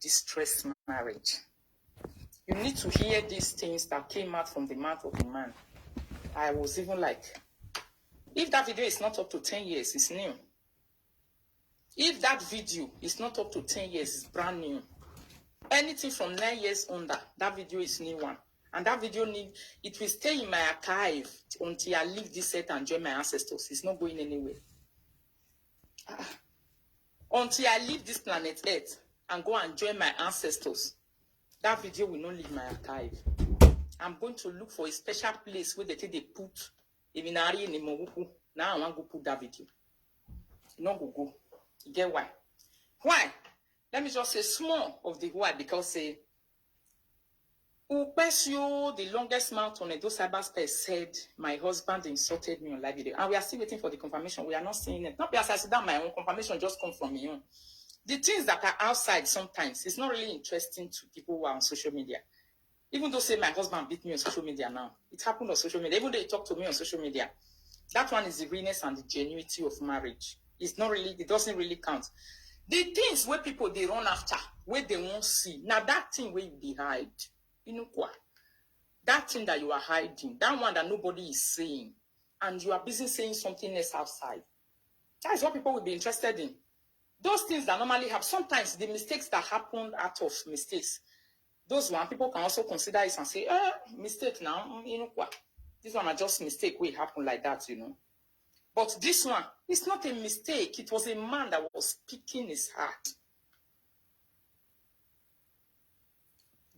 distress marriage. You need to hear these things that came out from the mouth of the man. I was even like, if that video is not up to 10 years, it's new. If that video is not up to 10 years, it's brand new. Anything from 9 years under, that video is new one. And that video it will stay in my archive until I leave this set and join my ancestors. It's not going anywhere. Until I leave this planet Earth and go and join my ancestors, that video will not leave my archive. I'm going to look for a special place where they put Eminari in the now I want to put that video. No go. You get why? Why? Let me just say small of the why, because the longest mouth on Edo cyberspace said my husband insulted me on live video. And we are still waiting for the confirmation. We are not seeing it. Not because I said that my own confirmation just come from me. The things that are outside sometimes, it's not really interesting to people who are on social media. Even though say my husband beat me on social media now, it happened on social media. Even though he talked to me on social media, that one is the realness and the genuinity of marriage. It's not really, it doesn't really count. The things where people they run after, where they won't see. Now that thing where you hide, you know what? That thing that you are hiding, that one that nobody is saying, and you are busy saying something else outside. That is what people will be interested in. Those things that normally happen, sometimes the mistakes that happen out of mistakes, those one people can also consider it and say, mistake now, you know what? This one are just mistake where it happened like that, you know. But this one, it's not a mistake. It was a man that was speaking his heart.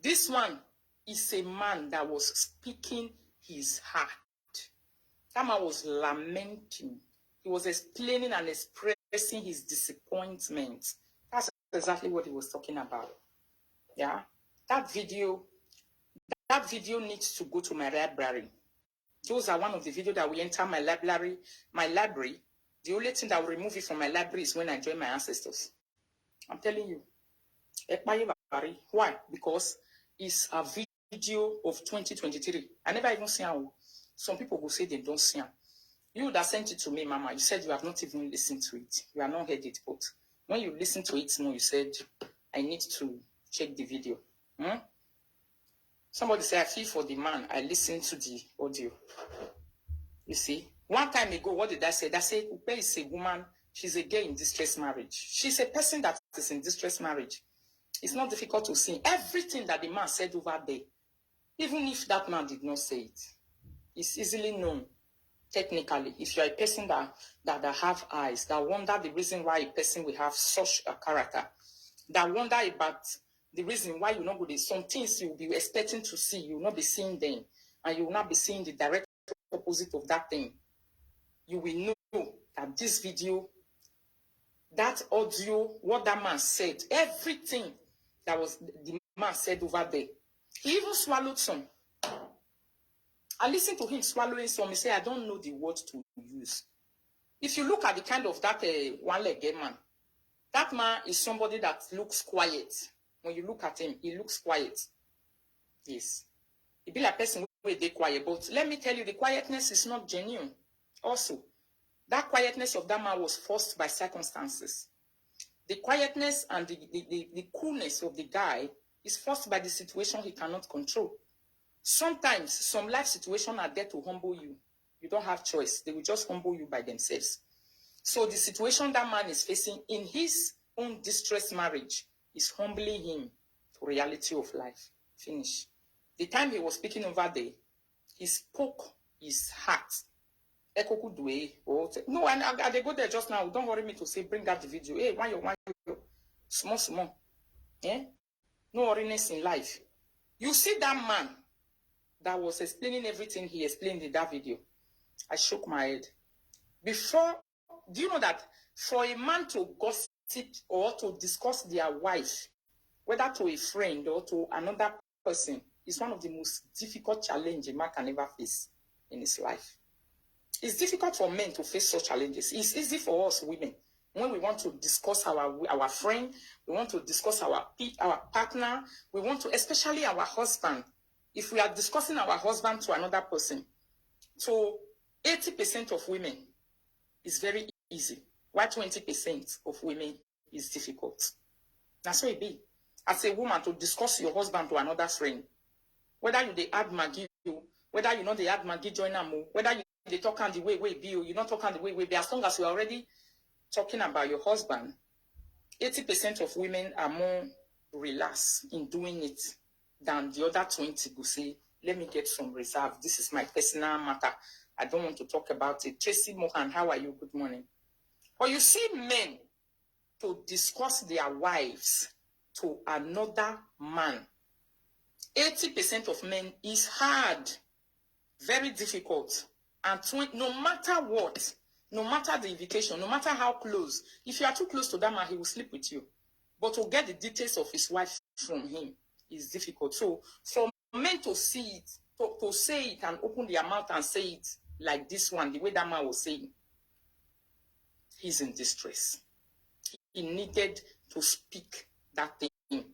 This one is a man that was speaking his heart. That man was lamenting. He was explaining and expressing his disappointment. That's exactly what he was talking about. Yeah? That video needs to go to my library. Those are one of the videos that will enter my library. My library, the only thing that will remove it from my library is when I join my ancestors. I'm telling you. Why? Because it's a video of 2023. I never even seen how. Some people will say they don't see it. You that sent it to me, Mama, you said you have not even listened to it. You have not heard it, but when you listen to it now, you said, I need to check the video. Somebody said, I feel for the man. I listened to the audio. You see? One time ago, what did I say? I said, Upe is a woman. She's a girl in distress marriage. She's a person that is in distress marriage. It's not difficult to see. Everything that the man said over there, even if that man did not say it, it's easily known. Technically, if you're a person that have eyes, that wonder the reason why a person will have such a character, that wonder about the reason why you're not good at some things you'll be expecting to see, you will not be seeing them, and you will not be seeing the direct opposite of that thing. You will know that this video, that audio, what that man said, everything that was the man said over there, he even swallowed some. I listened to him swallowing some. He said, I don't know the word to use. If you look at the kind of that one-legged man, that man is somebody that looks quiet. When you look at him, he looks quiet. Yes. He be like a person where they quiet. But let me tell you, the quietness is not genuine. Also, that quietness of that man was forced by circumstances. The quietness and the coolness of the guy is forced by the situation he cannot control. Sometimes some life situations are there to humble you. You don't have choice. They will just humble you by themselves. So the situation that man is facing in his own distress marriage is humbling him to reality of life. Finish. The time he was speaking over there, he spoke his heart. No, and they go there just now. Don't worry me to say, bring out the video. Hey, one you small. Yeah? No worriness in life. You see that man that was explaining everything he explained in that video. I shook my head. Before, do you know that for a man to gossip or to discuss their wife, whether to a friend or to another person, is one of the most difficult challenges a man can ever face in his life. It's difficult for men to face such challenges. It's easy for us women. When we want to discuss our friend, we want to discuss our partner, we want to, especially our husband. If we are discussing our husband to another person, so 80% of women is very easy, while 20% of women is difficult. That's what it be. as a woman to discuss your husband to another friend. Whether you they add Maggie, whether you know they add Maggie join them, whether you they talk on the way be, you not talk on the way be. As long as you're already talking about your husband, 80% of women are more relaxed in doing it than the other 20 who say, let me get some reserve. This is my personal matter. I don't want to talk about it. Tracy Mohan, how are you? Good morning. But you see men to discuss their wives to another man. 80% of men is hard, very difficult. And no matter what, no matter the invitation, no matter how close, if you are too close to that man, he will sleep with you. But to get the details of his wife from him is difficult. So for men to see it, to say it and open their mouth and say it like this one, the way that man was saying, he's in distress. He needed to speak that thing.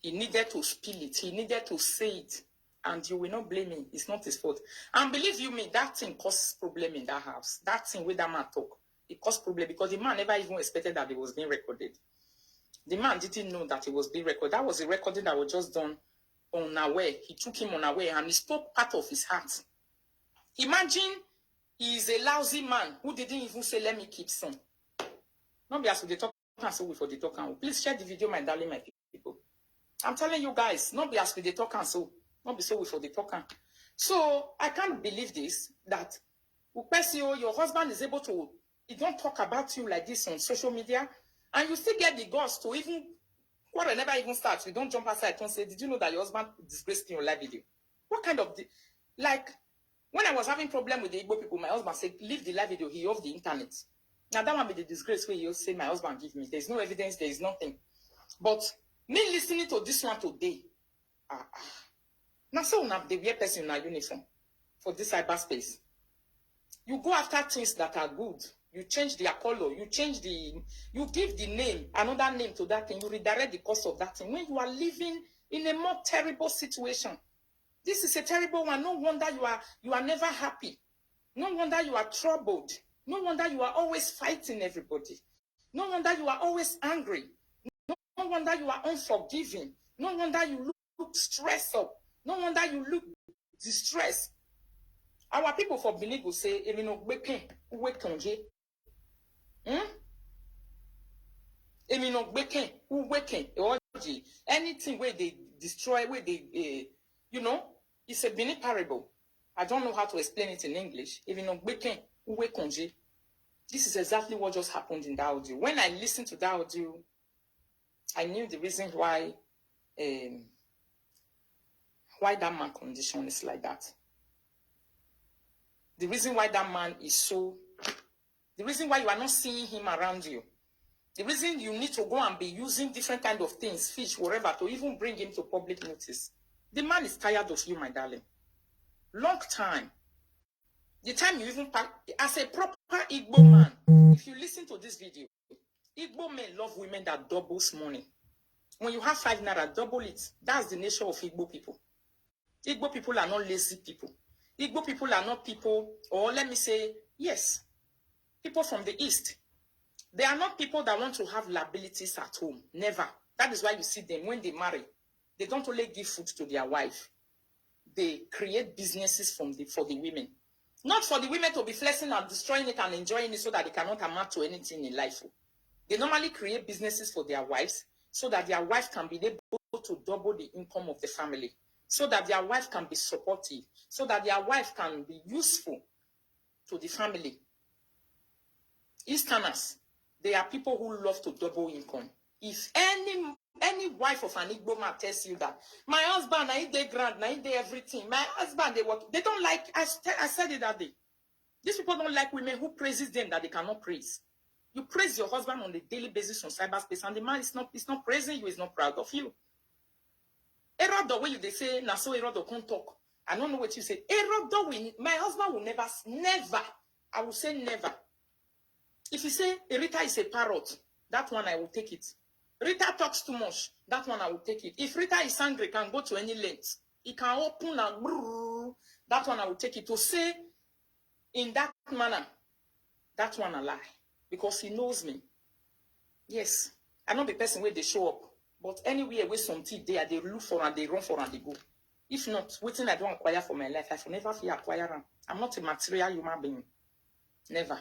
He needed to spill it. He needed to say it. And you will not blame him. It's not his fault. And believe you me, that thing causes problem in that house. That thing with that man talk, it caused problem because the man never even expected that it was being recorded. The man didn't know that it was being recorded. That was a recording that was just done unaware. He took him unaware and he spoke part of his heart. Imagine he is a lousy man who didn't even say, let me keep some. Not be as they talk and so before they talk and please share the video, my darling, my people. I'm telling you guys, not be as they talk and so. Not be so before they talk. So I can't believe this, that your husband is able to, he don't talk about you like this on social media, and you still get the guts to even, quarrel never even starts. You don't jump aside and say, did you know that your husband disgraced in your live video? What kind of, like, when I was having problem with the Igbo people, my husband said, leave the live video, he off the internet. Now that one be the disgrace where you say my husband give me. There's no evidence, there is nothing. But me listening to this one today, now, so now the weird person in a uniform for this cyberspace. You go after things that are good. You change their color. You give the name, another name to that thing. You redirect the cost of that thing. When you are living in a more terrible situation, this is a terrible one. No wonder you are never happy. No wonder you are troubled. No wonder you are always fighting everybody. No wonder you are always angry. No wonder you are unforgiving. No wonder you look stressed up. No wonder you look distressed. Our people for Benin will say, anything where they destroy, where they, it's a Benin parable. I don't know how to explain it in English. This is exactly what just happened in that audio. When I listened to that audio, I knew the reason why that man condition is like that. The reason why that man is so, the reason why you are not seeing him around you, the reason you need to go and be using different kind of things, fish, whatever, to even bring him to public notice. The man is tired of you, my darling. Long time. The time you even pack, as a proper Igbo man, if you listen to this video, Igbo men love women that doubles money. When you have 5 naira, double it. That's the nature of Igbo people. Igbo people are not lazy people. Igbo people are not people, or let me say, yes, people from the East. They are not people that want to have liabilities at home. Never. That is why you see them, when they marry, they don't only give food to their wife. They create businesses for the women. Not for the women to be flexing and destroying it and enjoying it so that they cannot amount to anything in life. They normally create businesses for their wives so that their wife can be able to double the income of the family. So that their wife can be supportive, so that their wife can be useful to the family. Easterners, they are people who love to double income. If any wife of an Igbo man tells you that, my husband, I eat their grant, I eat their everything, my husband, they work, they don't like, I said it that day. These people don't like women who praises them that they cannot praise. You praise your husband on a daily basis on cyberspace, and the man is not praising you, is not proud of you. Erodo, when they say, na so Erodo can't talk. I don't know what you say. Erodo, my husband will never, I will say never. If you say, Rita is a parrot, that one I will take it. Rita talks too much, that one I will take it. If Rita is angry, can go to any length. It can open and brrr, that one I will take it. To say in that manner, that one I lie. Because he knows me. Yes. I'm not the person where they show up. But anywhere with some tea there, they look for and they run for and they go. If not, waiting I don't acquire for my life, I will never feel acquire them. I'm not a material human being. Never.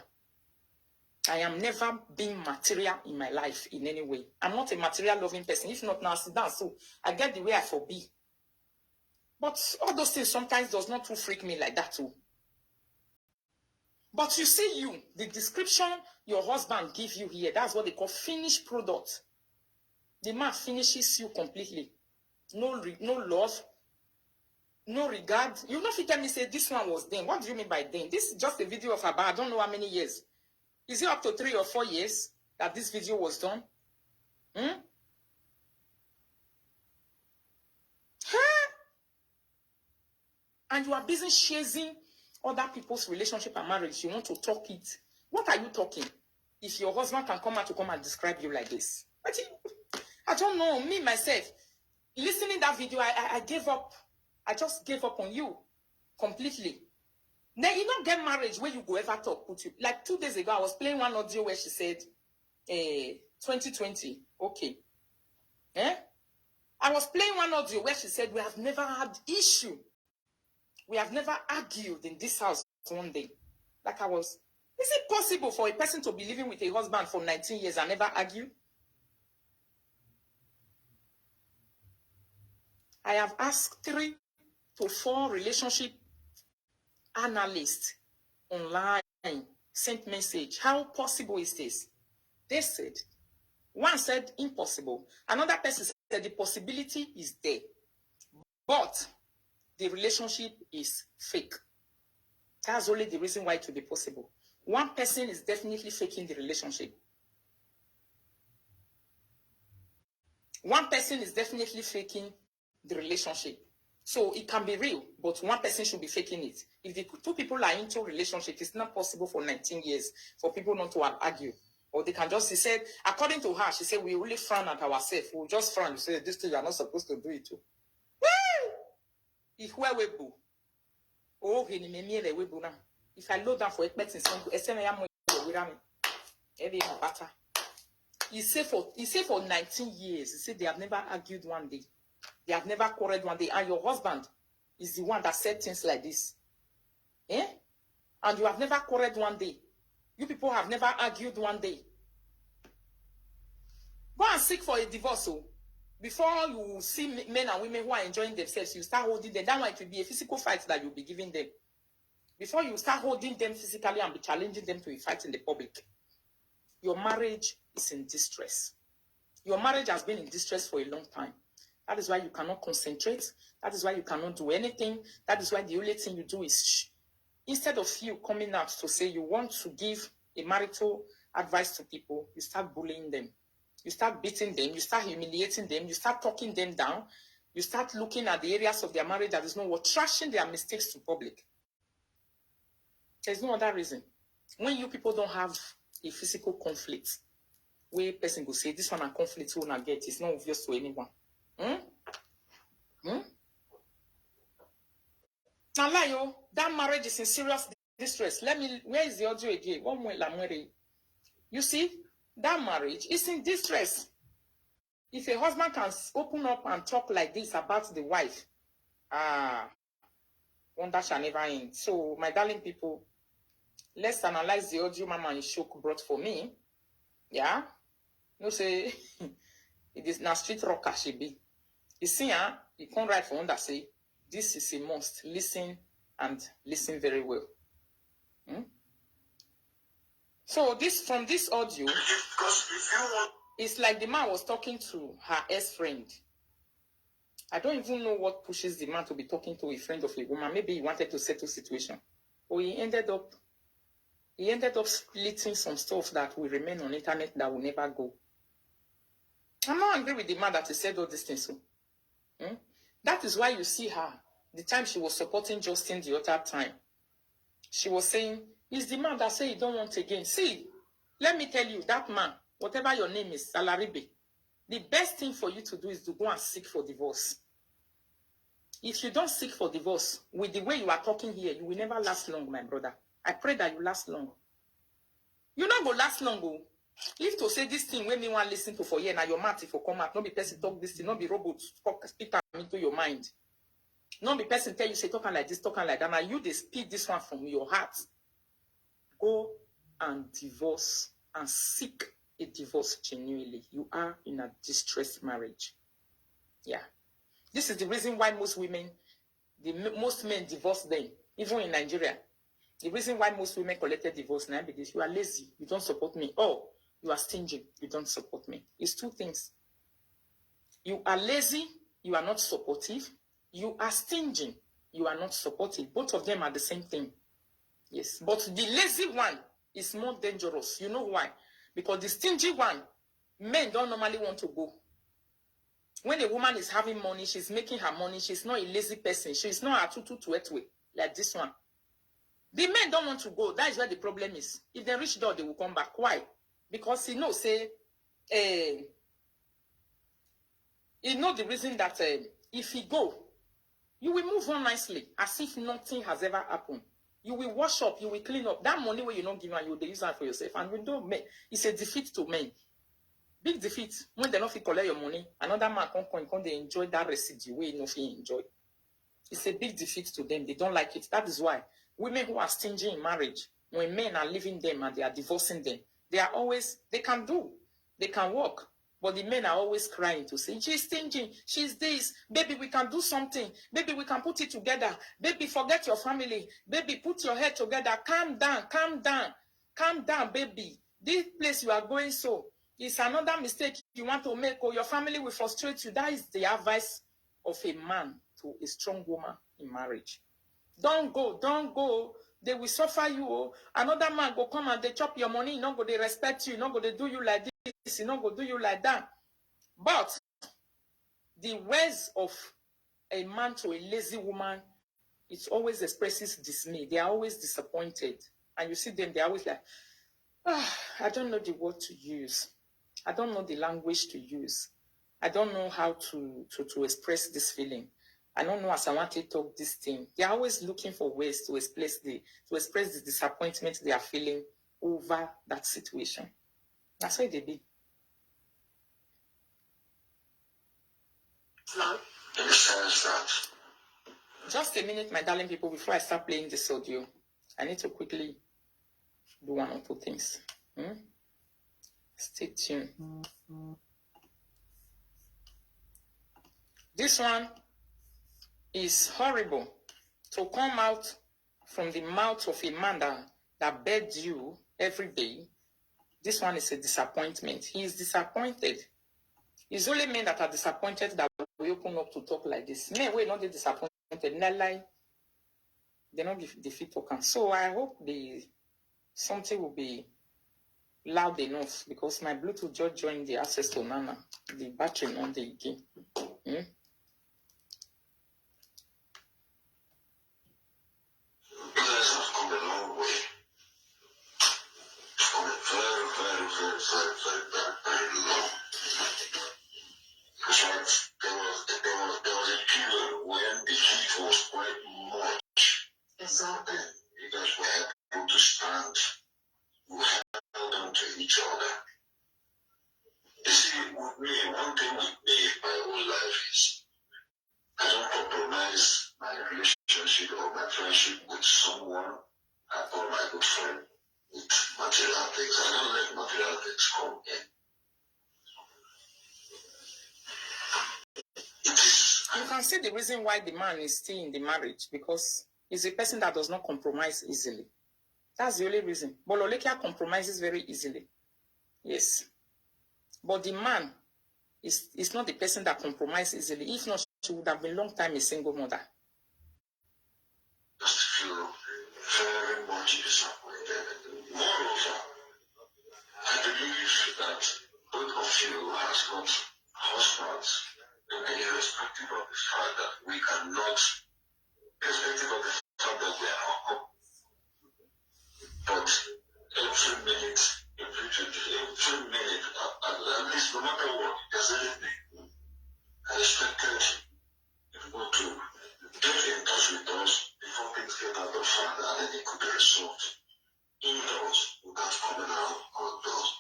I am never being material in my life in any way. I'm not a material loving person. If not, now sit down. So I get the way I for be. But all those things sometimes does not too freak me like that too. But you see you, the description your husband give you here, that's what they call finished product. The man finishes you completely. No love, no regard. You know if you tell me, say, this one was then. What do you mean by then? This is just a video of about, I don't know how many years. Is it up to 3 or 4 years that this video was done? And you are busy chasing other people's relationship and marriage. You want to talk it. What are you talking? If your husband can come out to come and describe you like this. I don't know. Me, myself, listening that video, I gave up. I just gave up on you completely. Then you don't get marriage where you go ever talk. Put you. Like 2 days ago, I was playing one audio where she said, 2020. Okay. I was playing one audio where she said, we have never had issue. We have never argued in this house one day. Like I was, is it possible for a person to be living with a husband for 19 years and never argue? I have asked 3 to 4 relationship analysts online, sent message. How possible is this? They said, one said impossible. Another person said the possibility is there. But the relationship is fake. That's only the reason why it will be possible. One person is definitely faking the relationship. One person is definitely faking the relationship. So it can be real, but one person should be faking it. If the 2 people are into a relationship, it's not possible for 19 years for people not to argue. Or they can just, she said, according to her, she said, we really frown at ourselves. We'll just frown. You say, this thing, you're not supposed to do it too. If I load down for expecting something, he said for 19 years, he said they have never argued one day. They have never quarreled one day. And your husband is the one that said things like this. And you have never quarreled one day. You people have never argued one day. Go and seek for a divorce. So before you see men and women who are enjoying themselves, you start holding them. That one, it will be a physical fight that you'll be giving them. Before you start holding them physically and be challenging them to a fight in the public. Your marriage is in distress. Your marriage has been in distress for a long time. That is why you cannot concentrate. That is why you cannot do anything. That is why the only thing you do is instead of you coming out to say you want to give a marital advice to people, you start bullying them. You start beating them. You start humiliating them. You start talking them down. You start looking at the areas of their marriage that is not worth trashing their mistakes to public. There's no other reason. When you people don't have a physical conflict, where person will say, this one a conflict will not get, it's not obvious to anyone. Now, like, that marriage is in serious distress. Where is the audio again? You see, that marriage is in distress. If a husband can open up and talk like this about the wife, wonder shall never end. So, my darling people, let's analyze the audio Mama Ishok brought for me. Yeah? You say, it is na street rocker she be. You see, you can't write for one that say, this is a must. Listen and listen very well. So from this audio, it's like the man was talking to her ex-friend. I don't even know what pushes the man to be talking to a friend of a woman. Maybe he wanted to settle situation. Or he ended up splitting some stuff that will remain on internet that will never go. I'm not angry with the man that he said all these things. That is why you see her, the time she was supporting Justin the other time. She was saying, it's the man that said he don't want again. See, let me tell you, that man, whatever your name is, Salaribe, the best thing for you to do is to go and seek for divorce. If you don't seek for divorce, with the way you are talking here, you will never last long, my brother. I pray that you last long. You not go last long, go. If to say this thing when me want listen to for you, now your mouth if you come out, not be person talk this thing, not be robot speak am into your mind. Not be person tell you say talking like this, talking like that. Now you they speak this one from your heart. Go and divorce and seek a divorce genuinely. You are in a distressed marriage. Yeah. This is the reason why most women, most men divorce them, even in Nigeria. The reason why most women collected divorce now because you are lazy, you don't support me, or you are stingy, you don't support me. It's two things. You are lazy, you are not supportive. You are stingy, you are not supportive. Both of them are the same thing. Yes, but the lazy one is more dangerous. You know why? Because the stingy one, men don't normally want to go. When a woman is having money, she's making her money, she's not a lazy person. She's not a tutu like this one. The men don't want to go. That is where the problem is. If they reach door, they will come back. Why? Because he knows, he know the reason that if he go, you will move on nicely, as if nothing has ever happened. You will wash up, you will clean up. That money where you don't give, you will use that for yourself. And we don't make it's a defeat to men. Big defeat. When they don't feel collect your money, another man come they enjoy that residue where you don't feel enjoy. It's a big defeat to them. They don't like it. That is why women who are stingy in marriage, when men are leaving them and they are divorcing them, they can work. But the men are always crying to say, she's stingy, she's this, baby, we can do something, baby, we can put it together, baby, forget your family, baby, put your head together, calm down, baby. This place you are going so, it's another mistake you want to make, or your family will frustrate you. That is the advice of a man to a strong woman in marriage. Don't go. They will suffer you. Another man go come and they chop your money. You not go they respect you. You not go they do you like this. You not go do you like that. But the ways of a man to a lazy woman, it always expresses dismay. They are always disappointed, and you see them. They are always like, I don't know the word to use. I don't know the language to use. I don't know how to express this feeling. I don't know as I want to talk this thing. They are always looking for ways to express the disappointment they are feeling over that situation. That's why they be. Just a minute, my darling people, before I start playing this audio. I need to quickly do one or two things. Stay tuned. This one is horrible to come out from the mouth of a man that begs you every day. This one is a disappointment. He is disappointed. It's only men that are disappointed that we open up to talk like this. Men will not be disappointed. They lie. They not give defeat token. So I hope something will be loud enough because my Bluetooth just joined the access to Nana. The battery on the again. Exactly. You guys were able to stand. You held on to each other. You see, with me, one thing with me in my whole life is I don't compromise my relationship or my friendship with someone I call my good friend with material things. I don't let material things come in. You can see the reason why the man is still in the marriage because he's a person that does not compromise easily. That's the only reason. But Lolekia compromises very easily. Yes. But the man is not the person that compromises easily. If not, she would have been a long time a single mother. Just feel very much disappointed. Moreover, I believe that both of you has got husbands, irrespective of the fact that we cannot, irrespective of the fact that we are up. But every minute, every minute, at least no matter what, there's anything, I expected people to get in touch with us before things get out of hand and then it could be resolved indoors without coming out outdoors.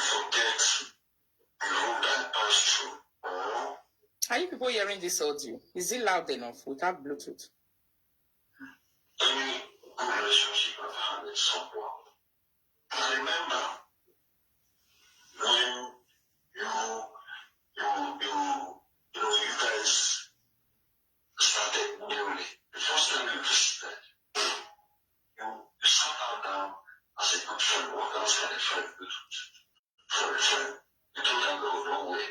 forget the road I passed through, or Are you people hearing this audio? Is it loud enough without Bluetooth? any good relationship I've had with someone. I remember when you guys started newly. The first time you visited, you sat down as a good friend. What else can a friend do for a friend? You told them, no way.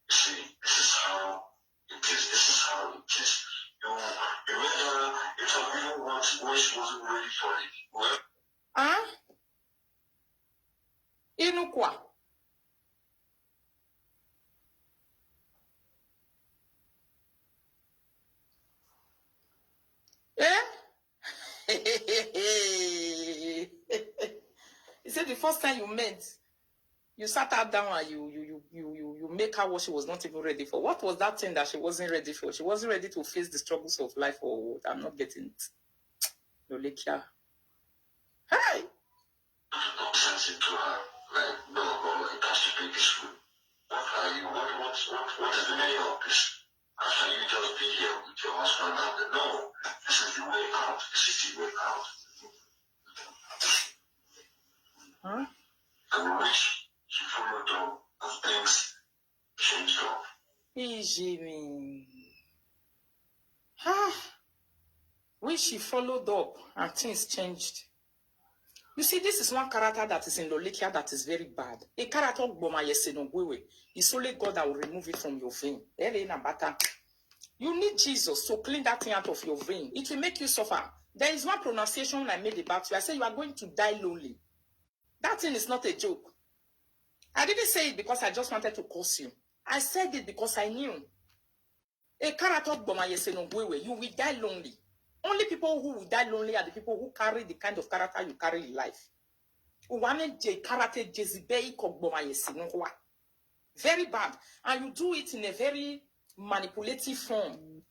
You see, this is how it is. This is how it is. You made her, if I didn't want it, when she wasn't ready for it. Well, Inukwa. He said the first time you met, you sat her down and you make her what she was not even ready for. What was that thing that she wasn't ready for? She wasn't ready to face the struggles of life, or what? I'm not getting it. Lolekia. Hi. talk sense into her. Like, no, it has to be this way. What are you? What is the meaning of this? After you just be here with your husband and no, this is the way out. This is the way out. Huh? And which she followed up and things changed up. Jimmy. Which she followed up and things changed. You see, this is one character that is in Lolekia that is very bad. A character it's only God that will remove it from your vein. You need Jesus to clean that thing out of your vein. It will make you suffer. There is one pronunciation I made about you. I said you are going to die lonely. That thing is not a joke. I didn't say it because I just wanted to curse you. I said it because I knew. A character you will die lonely. Only people who will die lonely are the people who carry the kind of character you carry in life. Very bad. And you do it in a very manipulative form,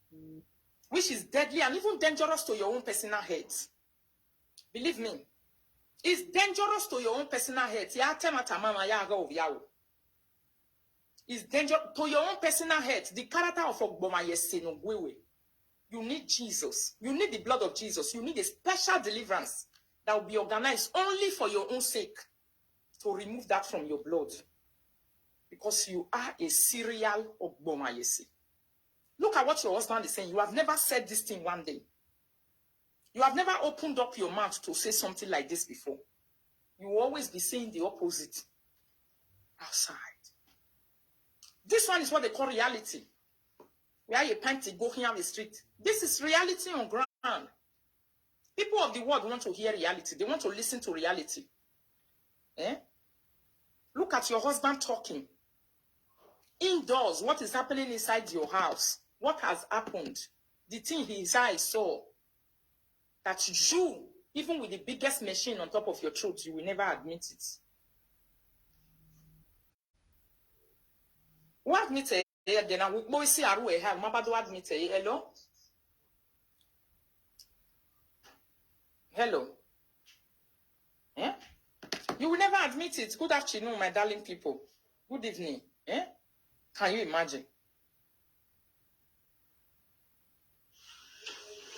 which is deadly and even dangerous to your own personal health. Believe me, it's dangerous to your own personal health. It's dangerous to your own personal health. The character of Ogbomayese. You need Jesus. You need the blood of Jesus. You need a special deliverance that will be organized only for your own sake to remove that from your blood. Because you are a serial Ogbomayese. Look at what your husband is saying. You have never said this thing one day. You have never opened up your mouth to say something like this before. You will always be saying the opposite outside. This one is what they call reality. Where you paint to go here on the street. This is reality on ground. People of the world want to hear reality. They want to listen to reality. Look at your husband talking. Indoors, what is happening inside your house? What has happened? The thing his eyes saw. That you, even with the biggest machine on top of your throat, you will never admit it. What admit it? Then I will see admit it. Hello? Hello? Yeah? You will never admit it. Good afternoon, my darling people. Good evening. Yeah? Can you imagine?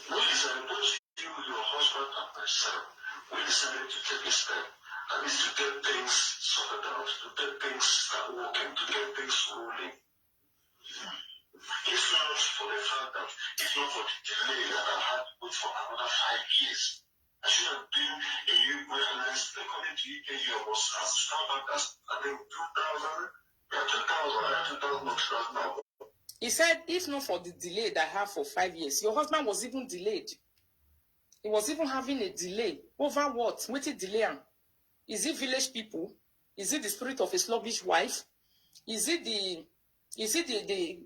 We decided, both you, your husband, and myself, we decided to take a step. That is to get things sorted out, to get things start working, to get things rolling. If not for the fact that, if not for the delay that I had to wait for another 5 years, I should have been a UK, and I still according to UK year was as far back as, I think, 2000. He said, if not for the delay that I have for 5 years, your husband was even delayed. He was even having a delay. Over what? What is delay? Is it village people? Is it the spirit of a sluggish wife? Is it the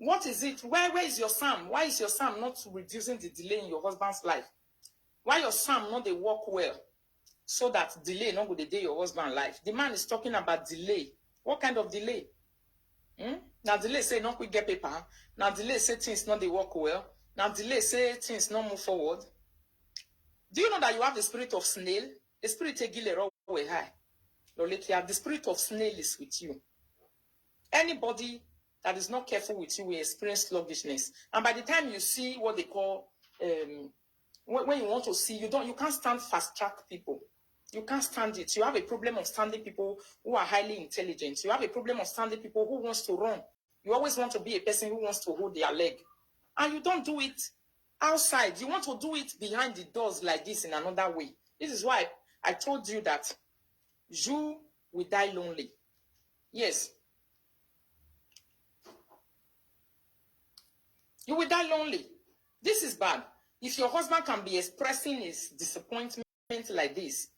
what is it? Where is your Sam? Why is your Sam not reducing the delay in your husband's life? Why your Sam not they work well? So that delay not go the day your husband's life. The man is talking about delay. What kind of delay? Now delay say not we get paper. Now delay say things not they work well. Now delay say things not move forward. Do you know that you have the spirit of snail? The spirit of gilero way high. Lolekia, the spirit of snail is with you. Anybody that is not careful with you will experience sluggishness. And by the time you see what they call, when you want to see, you can't stand fast track people. You can't stand it. You have a problem of standing people who are highly intelligent. You have a problem of standing people who wants to run. You always want to be a person who wants to hold their leg. And you don't do it outside. You want to do it behind the doors like this in another way. This is why I told you that you will die lonely. Yes. You will die lonely. This is bad. If your husband can be expressing his disappointment like this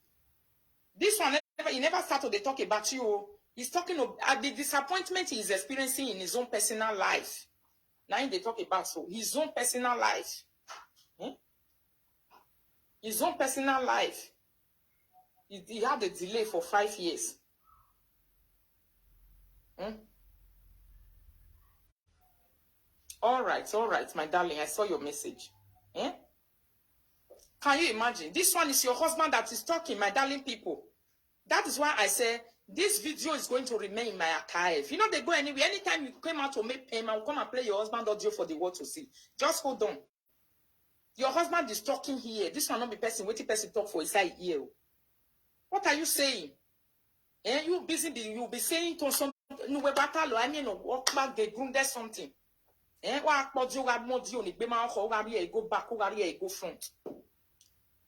one, he never started to talk about you. He's talking about the disappointment he is experiencing in his own personal life. Now they talk about his own personal life. His own personal life. He had a delay for 5 years. All right, my darling. I saw your message. Can you imagine? This one is your husband that is talking, my darling people. That is why I say this video is going to remain in my archive. You know, they go anywhere. Anytime you came out to make payment, I'll come and play your husband audio for the world to see. Just hold on. Your husband is talking here. This one not be person. Wait till person talk for inside here. What are you saying? You busy? You'll be saying to some no battle. I mean, walk back the groom. There's something. What you got more deal? Go back. Go front.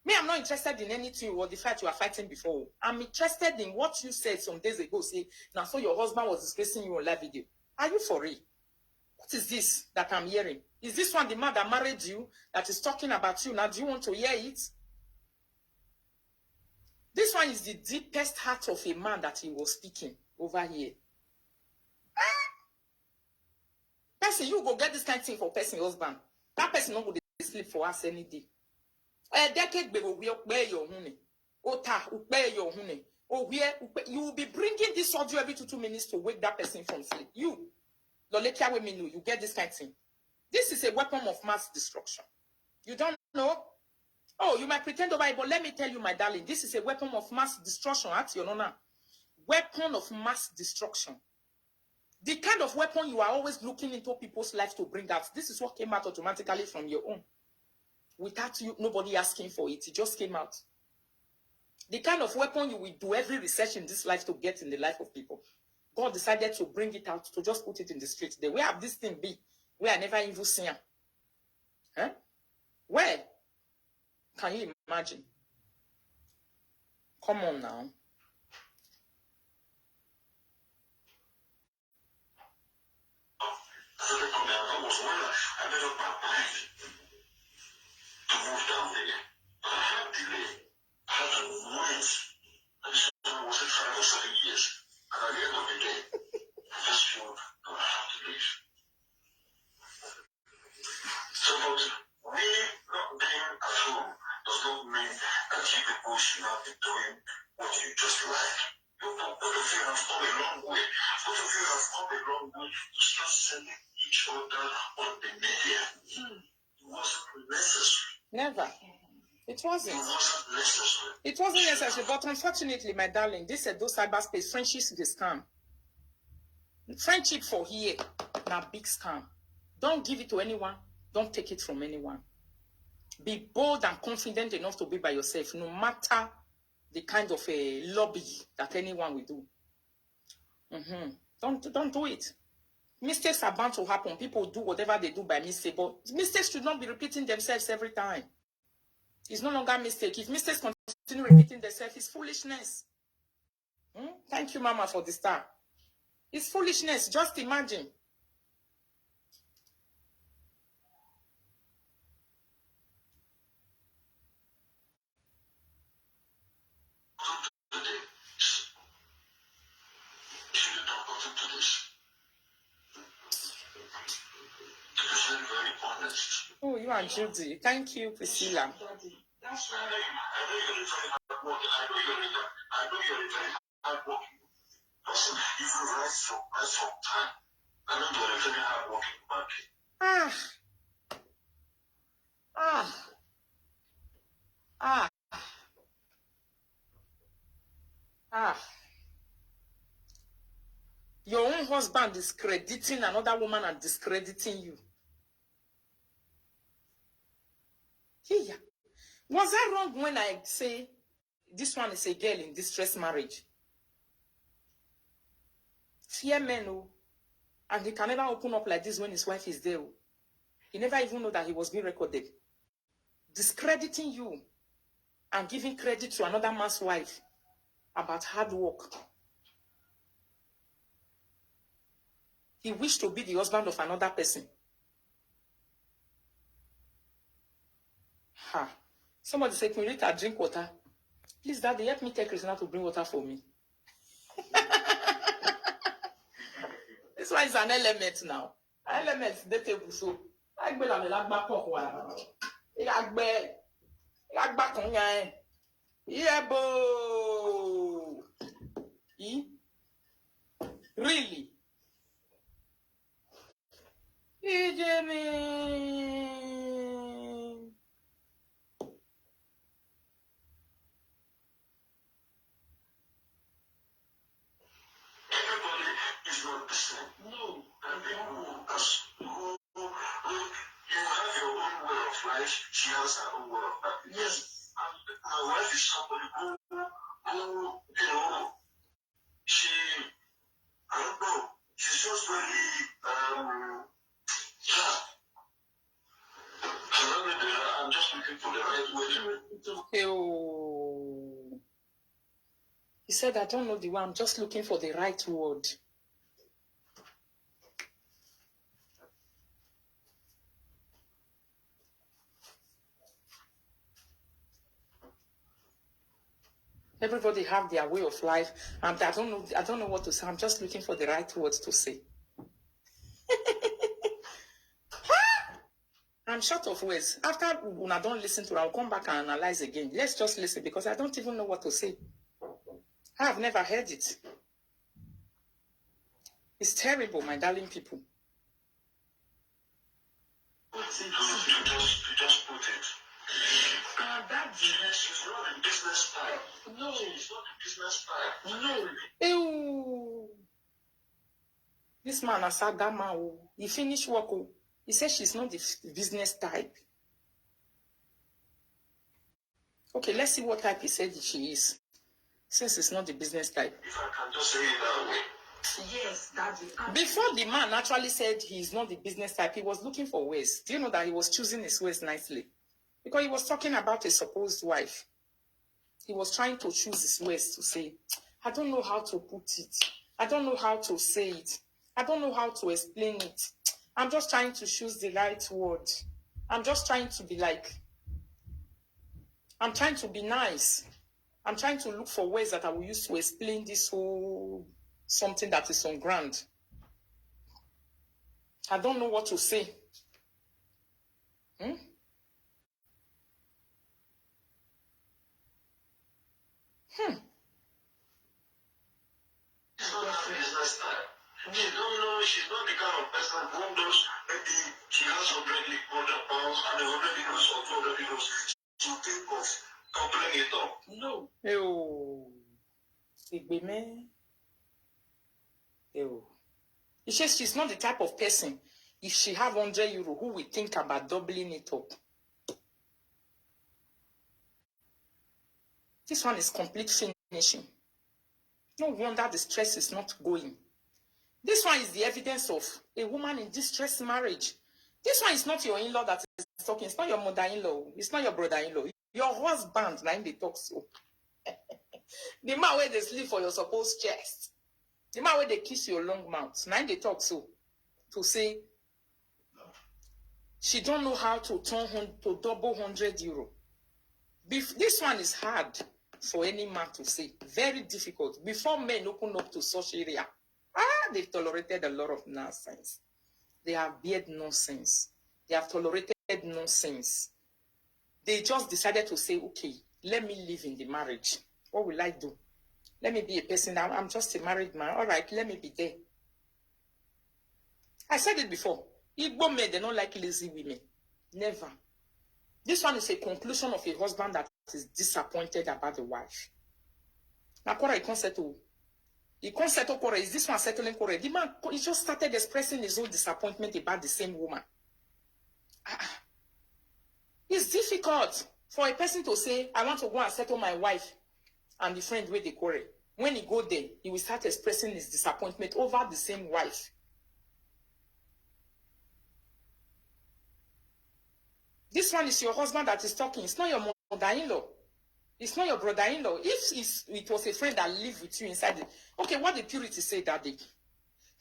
Me, I'm not interested in anything or the fight you are fighting before. I'm interested in what you said some days ago. Say, now so your husband was disgracing you on live video. Are you for real? What is this that I'm hearing? Is this one the man that married you that is talking about you? Now, do you want to hear it? This one is the deepest heart of a man that he was speaking over here. Person, you go get this kind of thing for person husband. That person not go to sleep for us any day. A decade you will be bringing this audio every 2 minutes to wake that person from sleep. You get this kind of thing. This is a weapon of mass destruction. You don't know? Oh, you might pretend over it, but let me tell you, my darling, this is a weapon of mass destruction. At your nona. Weapon of mass destruction. The kind of weapon you are always looking into people's lives to bring out. This is what came out automatically from your own. Without you, nobody asking for it. It just came out. The kind of weapon you will do every research in this life to get in the life of people. God decided to bring it out, to just put it in the street. The way have this thing be, where I never even seen her. Huh? Where? Can you imagine? Come on now. To move down there. I had delay. I had to wait. I was it 5 or 7 years. And at the end of the day, I just feel that I have to leave. So, but we not being at home does not mean that you people should not be doing what you just like. Both of you have come a long way. Both of you have come a long way to start sending each other on the media. It wasn't necessary. Never. It wasn't. It wasn't necessary. But unfortunately, my darling, this is those cyberspace friendship is a scam. Friendship for here, now big scam. Don't give it to anyone. Don't take it from anyone. Be bold and confident enough to be by yourself, no matter the kind of a lobby that anyone will do. Don't do it. Mistakes are bound to happen. People do whatever they do by mistake, but mistakes should not be repeating themselves every time. It's no longer a mistake. If mistakes continue repeating themselves, it's foolishness. Thank you, Mama, for the star. It's foolishness. Just imagine. Oh, you are Judy. Thank you, Priscilla. That's right. I know you're very hardworking person. If you rise from time, I know you're a very hardworking man. Your own husband is crediting another woman and discrediting you. Yeah. Was I wrong when I say this one is a girl in distress marriage? Fear men, oh. And he can never open up like this when his wife is there. Oh. He never even know that he was being recorded. Discrediting you and giving credit to another man's wife about hard work. He wished to be the husband of another person. Ha. Somebody said, "Can Rita drink water? Please, Daddy, help me tell Christina to bring water for me." This one is an element now. Element, the table so. I be la me la gba pok wa. I gba kon yan. Yeah, bo. Really? Jimmy. Everybody is not the same. No. And people you have your own way of life, she has her own way of life. Yes. And my wife is somebody who she, I don't know, she's just very, yeah. I'm just looking for the right way to. He said, I don't know the way, I'm just looking for the right word. Everybody have their way of life, and I don't know what to say. I'm just looking for the right words to say. I'm short of words. After when I don't listen to it, I'll come back and analyze again. Let's just listen because I don't even know what to say. I've never heard it. It's terrible, my darling people. You just put it. She's not a business type. No. She's not a business type. No. Ew. This man, Asagama, he finished work. He said she's not the business type. Okay, let's see what type he said she is. Since it's not the business type. If I can just say it that way. Yes, Daddy. Before the man actually said he's not the business type, he was looking for ways. Do you know that he was choosing his ways nicely? Because he was talking about a supposed wife. He was trying to choose his ways to say, I don't know how to put it. I don't know how to say it. I don't know how to explain it. I'm just trying to choose the right word. I'm just trying to be like, I'm trying to be nice. I'm trying to look for ways that I will use to explain this whole something that is on ground. I don't know what to say. She don't know, she's not the kind of person who knows maybe she has 100 pounds and 100 euros or 200 euros to think of doubling it up. No. Ew. Ew. He says she's not the type of person, if she have 100 euro, who will think about doubling it up. This one is complete finishing. No wonder the stress is not going. This one is the evidence of a woman in distress marriage. This one is not your in-law that is talking. It's not your mother-in-law. It's not your brother-in-law. Your husband, now they talk so. The man where they sleep for your supposed chest. The man where they kiss your long mouth. Now they talk so. To say, she don't know how to turn to double 100 euro. This one is hard for any man to say. Very difficult. Before men open up to such area, they've tolerated a lot of nonsense. They have beard nonsense. They have tolerated nonsense. They just decided to say, okay, let me live in the marriage. What will I do? Let me be a person. I'm just a married man. All right, let me be there. I said it before. Igbo men, they don't like lazy women. Never. This one is a conclusion of a husband that is disappointed about the wife. Now, what I concept to He can't settle quarrel. Is this one settling quarrel? The man, he just started expressing his own disappointment about the same woman. It's difficult for a person to say, I want to go and settle my wife and the friend with the quarrel. When he go there, he will start expressing his disappointment over the same wife. This one is your husband that is talking. It's not your mother-in-law. It's not your brother-in-law. If it was a friend that lived with you inside it. Okay, what did Purity say that day?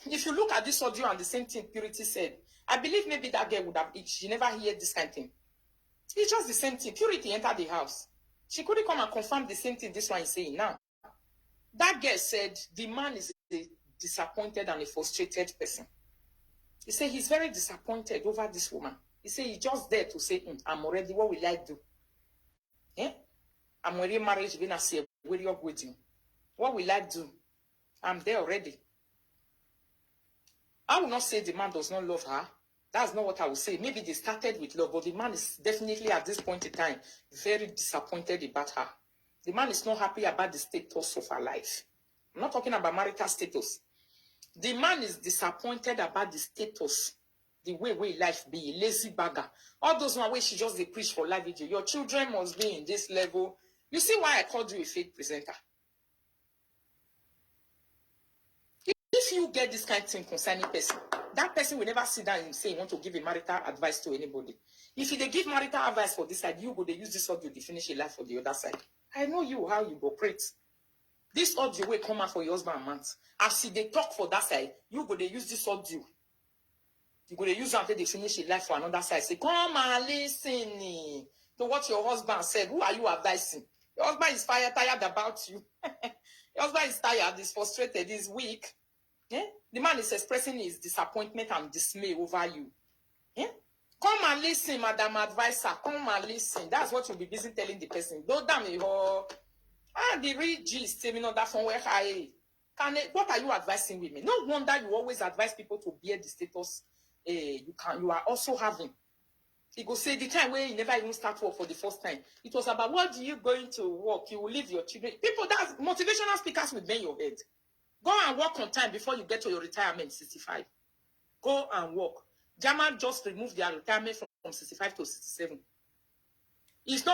If you look at this audio and the same thing Purity said, I believe maybe that girl would have, she never heard this kind of thing. It's just the same thing. Purity entered the house. She couldn't come and confirm the same thing this one is saying now. That girl said the man is a disappointed and a frustrated person. He said he's very disappointed over this woman. He said he's just there to say, I'm already, what will I do? Eh? I'm already married, when I say, where you're with you. What will I do? I'm there already. I will not say the man does not love her. That's not what I will say. Maybe they started with love, but the man is definitely at this point in time very disappointed about her. The man is not happy about the status of her life. I'm not talking about marital status. The man is disappointed about the status, the way life be, lazy bagger. All those one way she just they preach for life video. Your children must be in this level. You see why I called you a fake presenter? If you get this kind of thing concerning person, that person will never sit down and say he want to give a marital advice to anybody. If they give marital advice for this side, you go, they use this audio to finish a life for the other side. I know you, how you operate. This audio will come out for your husband and man. As they talk for that side, you go, they use this audio. You go, they use it until they finish a life for another side. Say, come and listen to what your husband said. Who are you advising? Your husband is tired about you. Your husband is tired, he's frustrated, he's weak. Yeah? The man is expressing his disappointment and dismay over you. Yeah? Come and listen, Madam Advisor. Come and listen. That's what you'll be busy telling the person. Don't damn it. The real gist, that from where what are you advising women? No wonder you always advise people to bear the status you are also having. He go say the time where you never even start work for the first time. It was about what do you going to work? You will leave your children. People that motivational speakers will bend your head. Go and work on time before you get to your retirement, 65. Go and work. German just removed their retirement from 65 to 67. It's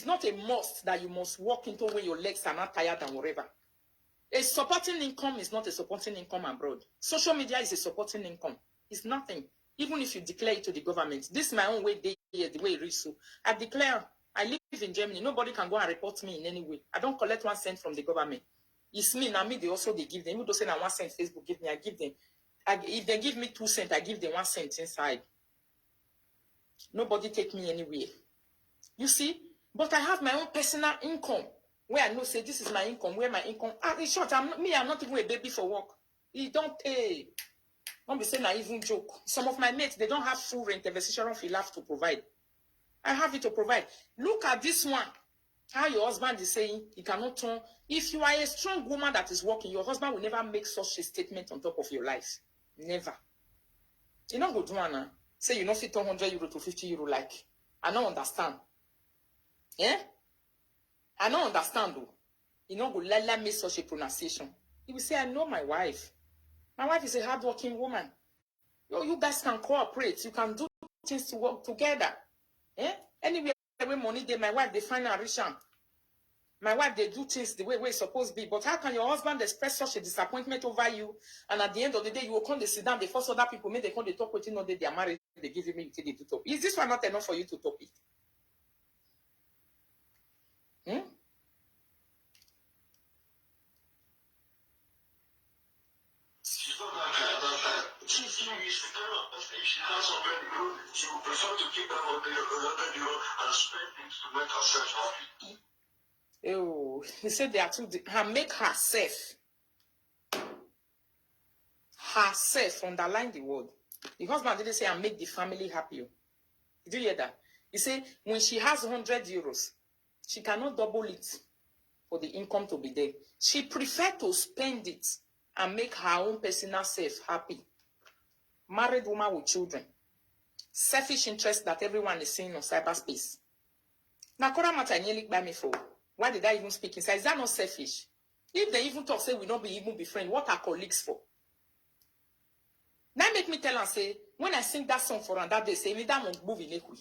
not a must that you must walk into when your legs are not tired and whatever. A supporting income is not a supporting income abroad. Social media is a supporting income. It's nothing. Even if you declare it to the government. This is my own way, the way it is. So I declare, I live in Germany. Nobody can go and report me in any way. I don't collect 1 cent from the government. It's me, now me, they give them. Even though say now 1 cent Facebook give me, I give them. If they give me 2 cents, I give them 1 cent inside. Nobody take me anywhere. You see? But I have my own personal income. Where I know, say, this is my income. Where my income. In short, I'm not even a baby for work. It don't pay. Don't be saying I even joke. Some of my mates, they don't have full rent investition fee left to provide. I have it to provide. Look at this one. How your husband is saying he cannot turn. If you are a strong woman that is working, your husband will never make such a statement on top of your life. Never. You don't go do one. Say you don't fit 100 euro to 50 euro like. I don't understand. Yeah? I don't understand though. You don't go let me such a pronunciation. He will say, I know my wife. My wife is a hardworking woman. You guys can cooperate. You can do things to work together. Yeah? Anywhere where money there, my wife, they find a rich. My wife, they do things the way it's supposed to be. But how can your husband express such a disappointment over you? And at the end of the day, you will come, they sit down, they force other people, maybe they come, they talk with you, know that they are married, they give you me, they do talk. Is this one not enough for you to talk it? Hmm? She's not that kind of that. She is the kind of person, if she has 100 euro, she would prefer to keep that 100 euro and spend it to make herself happy. Oh, he said they are too. Make herself. Herself, underline the word. The husband didn't say, and make the family happy. Did you hear that? He said, when she has 100 euros, she cannot double it for the income to be there. She prefers to spend it and make her own personal self happy. Married woman with children. Selfish interest that everyone is seeing on cyberspace. Now, Kora Mata nearly by me for. Why did I even speak inside? Is that not selfish? If they even talk, say we not be even be friends, what are colleagues for? Now make me tell and say, when I sing that song for her that day, say me that won't move in equi.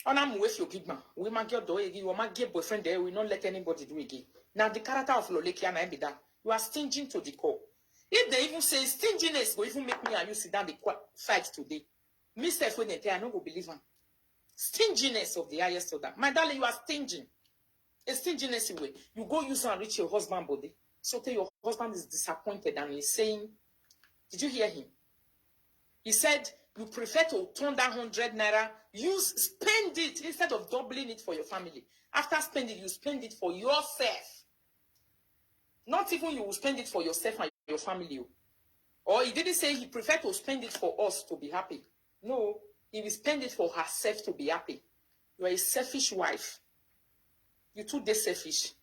On I'm with your big man. We might get do again, you might get boyfriend there, we not let anybody do again. Now the character of Lolekia na be that. You are stinging to the core. If they even say stinginess will even make me and you sit down the fight today. Myself when they tell I no go believe him. Stinginess of the highest order. My darling, you are stinging. A stinginess way. You go use and reach your husband body. So tell your husband is disappointed and he's saying, did you hear him? He said, you prefer to turn that 100 naira, spend it instead of doubling it for your family. After spending, you spend it for yourself. Not even you will spend it for yourself and your family. Or he didn't say he preferred to spend it for us to be happy. No, he will spend it for herself to be happy. You are a selfish wife. You too dey selfish.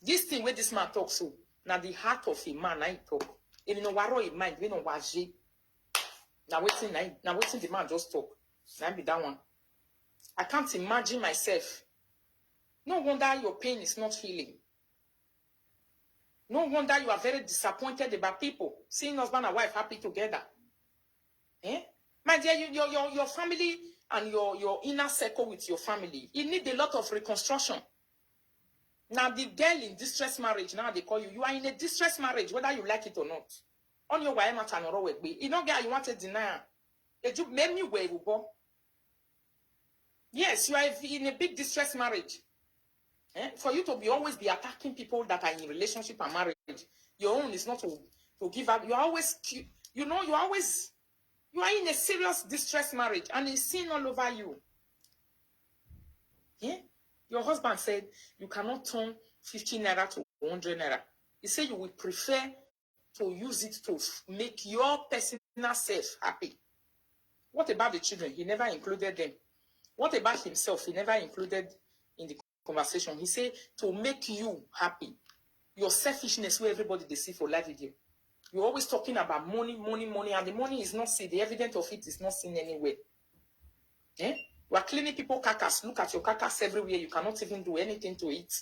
This thing where this man talks so, now the heart of a man I talk. If you know what in mind, we know what she. Now waiting the man just talk. Now be that one. I can't imagine myself. No wonder your pain is not healing. No wonder you are very disappointed about people seeing husband and wife happy together. Eh? My dear, your family and your inner circle with your family, it need a lot of reconstruction. Now the girl in distress marriage, now they call you. You are in a distress marriage, whether you like it or not. On your way, you know, girl, you want to deny. Yes, you are in a big distress marriage. For you to always be attacking people that are in relationship and marriage, your own is not to give up. You are in a serious distress marriage and it's seen all over you. Yeah? Your husband said you cannot turn 50 naira to 100 naira. He said you would prefer to use it to make your personal self happy. What about the children? He never included them. What about himself? He never included in the conversation. He said to make you happy. Your selfishness where everybody they see for live video. You're always talking about money, and the money is not seen. The evidence of it is not seen anywhere. Eh? You are cleaning people carcass. Look at your carcass everywhere. You cannot even do anything to it.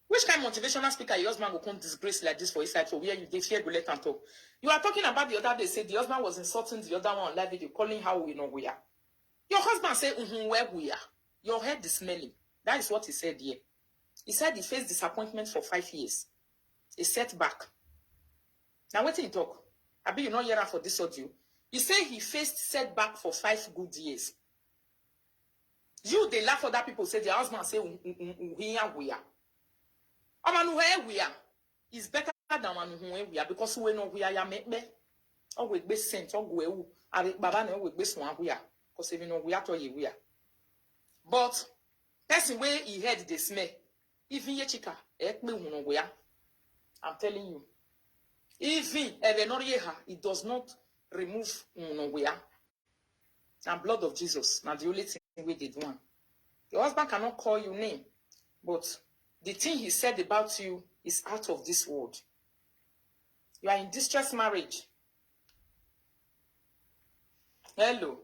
Which kind of motivational speaker your husband will come disgrace like this for his side for where you fear go let and talk? You are talking about the other day, say the husband was insulting the other one on live video, calling how we know we are. Your husband said, where we are. Your head is smelling. That is what he said here. He said he faced disappointment for 5 years. A setback. Now what did he talk? I bet you not hear for this audio. He said he faced setback for 5 good years. You, they laugh other people, say their husband say, we are. We are is better than where we are because we know we are me. Or we be sent or go baba no we be swan we are because even know we are to we are. But person where he heard the smell, even ye chika, we are. I'm telling you. Even it does not remove we are. And blood of Jesus. Now the only thing we did one. Your husband cannot call you name, but the thing he said about you is out of this world. You are in distress marriage. Hello.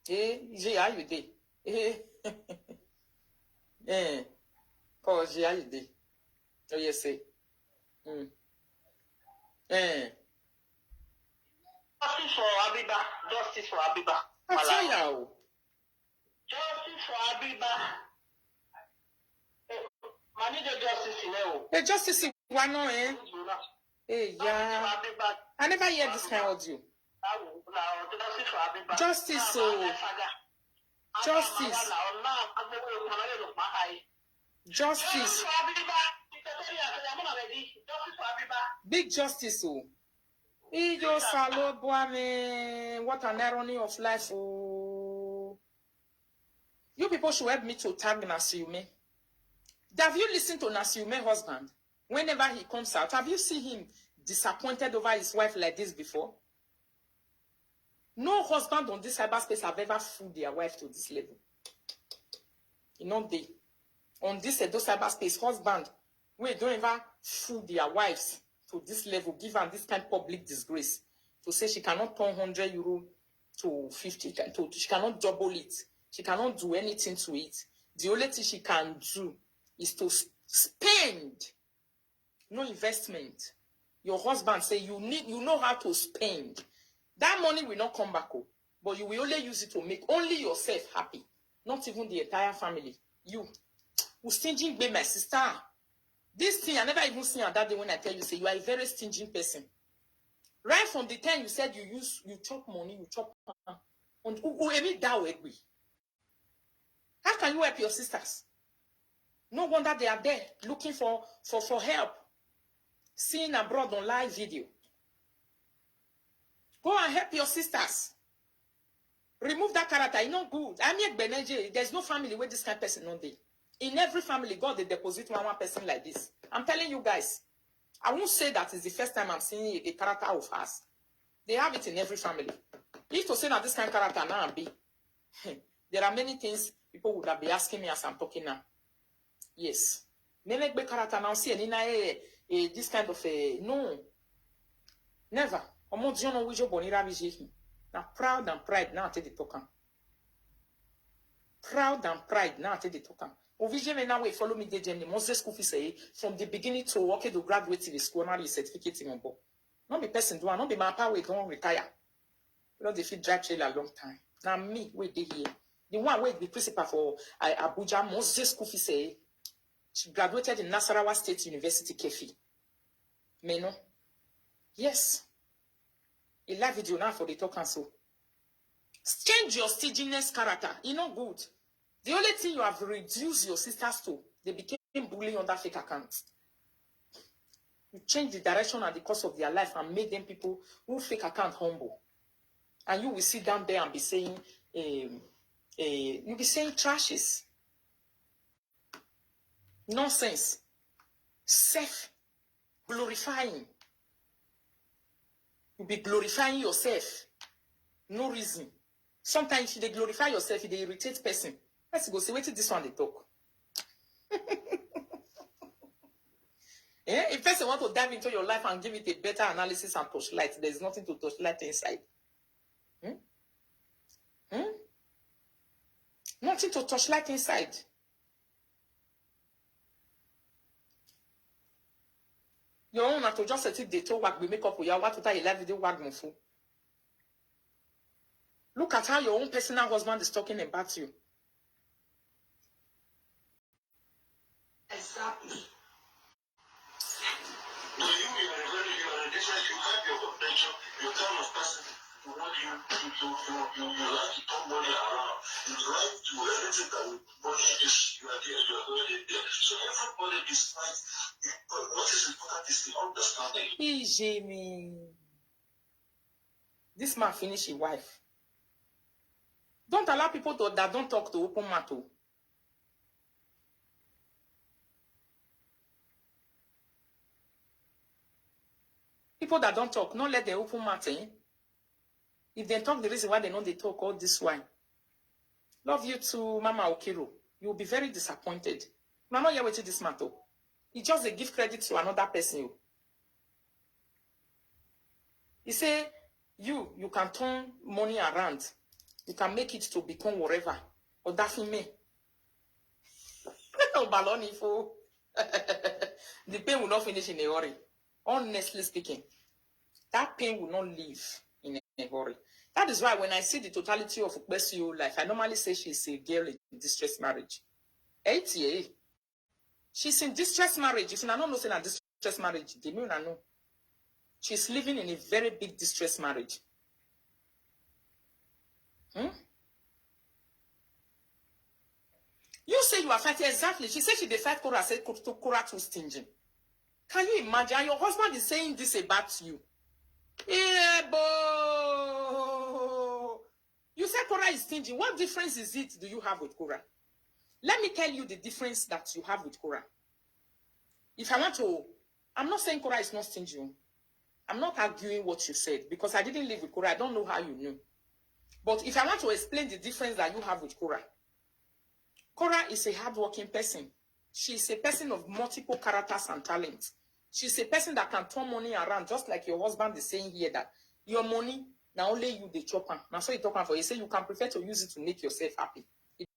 Hey, how you dey? Hey. Cause how you dey? Oh, yes, say. Justice for Abiba. Justice for Abiba. I tell you. Justice for Abiba. I need a justice in there. The justice is one, eh? Hey, yeah. I never hear this kind of audio. Justice, so. Justice. Justice. Big justice, so. What an irony of life, oh. You people should help me to tag Nasiume. Have you listened to Nasiume's husband? Whenever he comes out, have you seen him disappointed over his wife like this before? No husband on this cyberspace have ever fooled their wife to this level. You know, on this cyberspace, husband, we don't ever fool their wives to this level, give her this kind of public disgrace. To say she cannot turn €100 to 50, she cannot double it. She cannot do anything to it. The only thing she can do is to spend. No investment. Your husband say you know how to spend. That money will not come back, but you will only use it to make only yourself happy, not even the entire family. You stingy be my sister. This thing I never even seen that day when I tell you say you are a very stingy person. Right from the time you said you chop money, you chop and how can you help your sisters? No wonder they are there looking for help. Seeing abroad on live video. Go and help your sisters. Remove that character. It's not good. I mean, there's no family where this kind of person not there. In every family, God they deposit one person like this. I'm telling you guys. I won't say that is the first time I'm seeing a character of us. They have it in every family. If to say that this kind of character now be, there are many things people would have been asking me as I'm talking now. Yes. Nenek be character now see this kind of no. Never. Now proud and pride now take the token. Proud and pride now take the token. Ovije now we follow me the journey. Moses school fee say from the beginning to work to graduate to the school now certificate in board. Not be person do not be my power we don't retire. You know they fit drive trailer a long time. Now me we dey here. The one wey the principal for Abuja Moses school fee say she graduated in Nasarawa State University Kefi. Me no. Yes. A live video now for the talk and so. Change your stinginess character. It's not good. The only thing you have reduced your sisters to, they became bullying on that fake account. You change the direction and the course of their life and make them people who fake account humble. And you will sit down there and be saying, you'll be saying trashes. Nonsense. Self-glorifying. You'll be glorifying yourself. No reason. Sometimes if they glorify yourself, if they irritate person. Let's go see, wait till this one they talk. If person want to dive into your life and give it a better analysis and touchlight, there's nothing to touchlight inside. Nothing to touchlight inside. Your own to just a tip they told work we make up with your what to tell you live video work mufu. Look at how your own personal husband is talking about you. Exactly. No, you are a different, you have your own nature, your kind of person. You want you like to turn money around. You like to everything that will money is you are there, you are going there. So everybody is like, what is important is the understanding. Hey, Jamie. This man finished his wife. Don't allow people that don't talk to open mouth. People that don't talk, not let them open mouth. If they talk, the reason why they know they talk all this while. Love you too, Mama Okiro. You'll be very disappointed. I'm not here with this matter. It's just a give credit to another person. He say, you can turn money around. You can make it to become whatever. Or that me. The pain will not finish in a hurry. Honestly speaking, that pain will not leave in a hurry. That is why when I see the totality of Ukbesi's life, I normally say she's a girl in distress marriage. 8 years. She's in distress marriage. If you don't know saying a distress marriage, they may not know. She's living in a very big distress marriage. You say you are fighting exactly. She said she dey fight Cora, said Cora too stingy. Can you imagine? And your husband is saying this about you. Yeah, boy. You said Cora is stingy. What difference is it do you have with Cora? Let me tell you the difference that you have with Cora. If I want to, I'm not saying Cora is not stingy. I'm not arguing what you said because I didn't live with Cora. I don't know how you knew. But if I want to explain the difference that you have with Cora, Cora is a hardworking person. She's a person of multiple characters and talents. She's a person that can turn money around, just like your husband is saying here that your money, now only you the chopper. Now so you talking for you say you can prefer to use it to make yourself happy.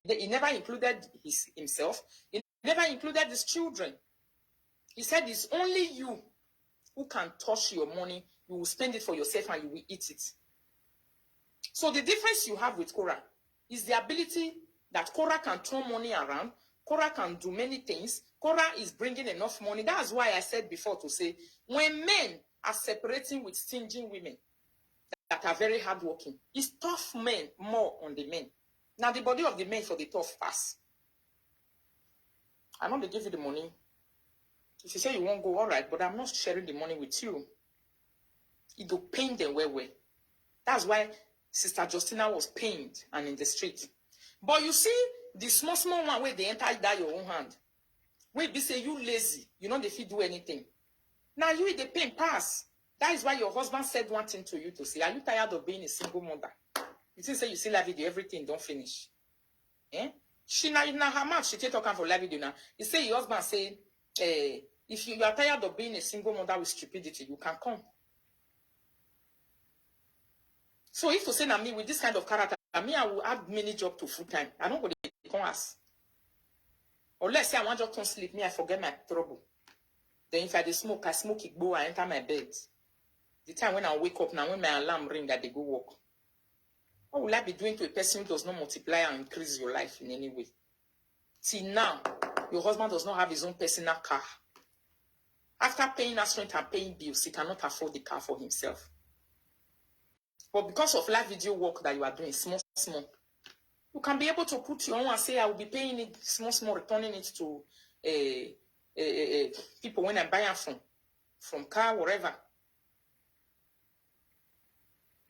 He never included himself. He never included his children. He said it's only you who can touch your money. You will spend it for yourself and you will eat it. So the difference you have with Korah is the ability that Korah can turn money around. Korah can do many things. Korah is bringing enough money. That's why I said before to say, when men are separating with stingy women that are very hardworking, it's tough men more on the men. Now the body of the men for the tough pass. I want to give you the money. If you say you won't go, all right, but I'm not sharing the money with you. It will pain them well. That's why Sister Justina was pained and in the street. But you see, the small one where they enter that your own hand. When they say you lazy, you know if you do anything. Now you the pain pass. That is why your husband said one thing to you to say, are you tired of being a single mother? You think say you see live video, everything don't finish. Eh? She now her mouth, she take talking for live video now. You say your husband say, if you are tired of being a single mother with stupidity, you can come. So if you say na me with this kind of character, me I will add many jobs to full time. I don't go to come ask. Or let's say I want just to sleep, me I forget my trouble. Then if I smoke, I smoke it go, I enter my bed. The time when I wake up now, when my alarm ring, that they go work. What will I be doing to a person who does not multiply and increase your life in any way? Till now, your husband does not have his own personal car. After paying us rent and paying bills, he cannot afford the car for himself. But because of live video work that you are doing, small, you can be able to put your own and say, I will be paying it small, returning it to people when I buy them from car, wherever.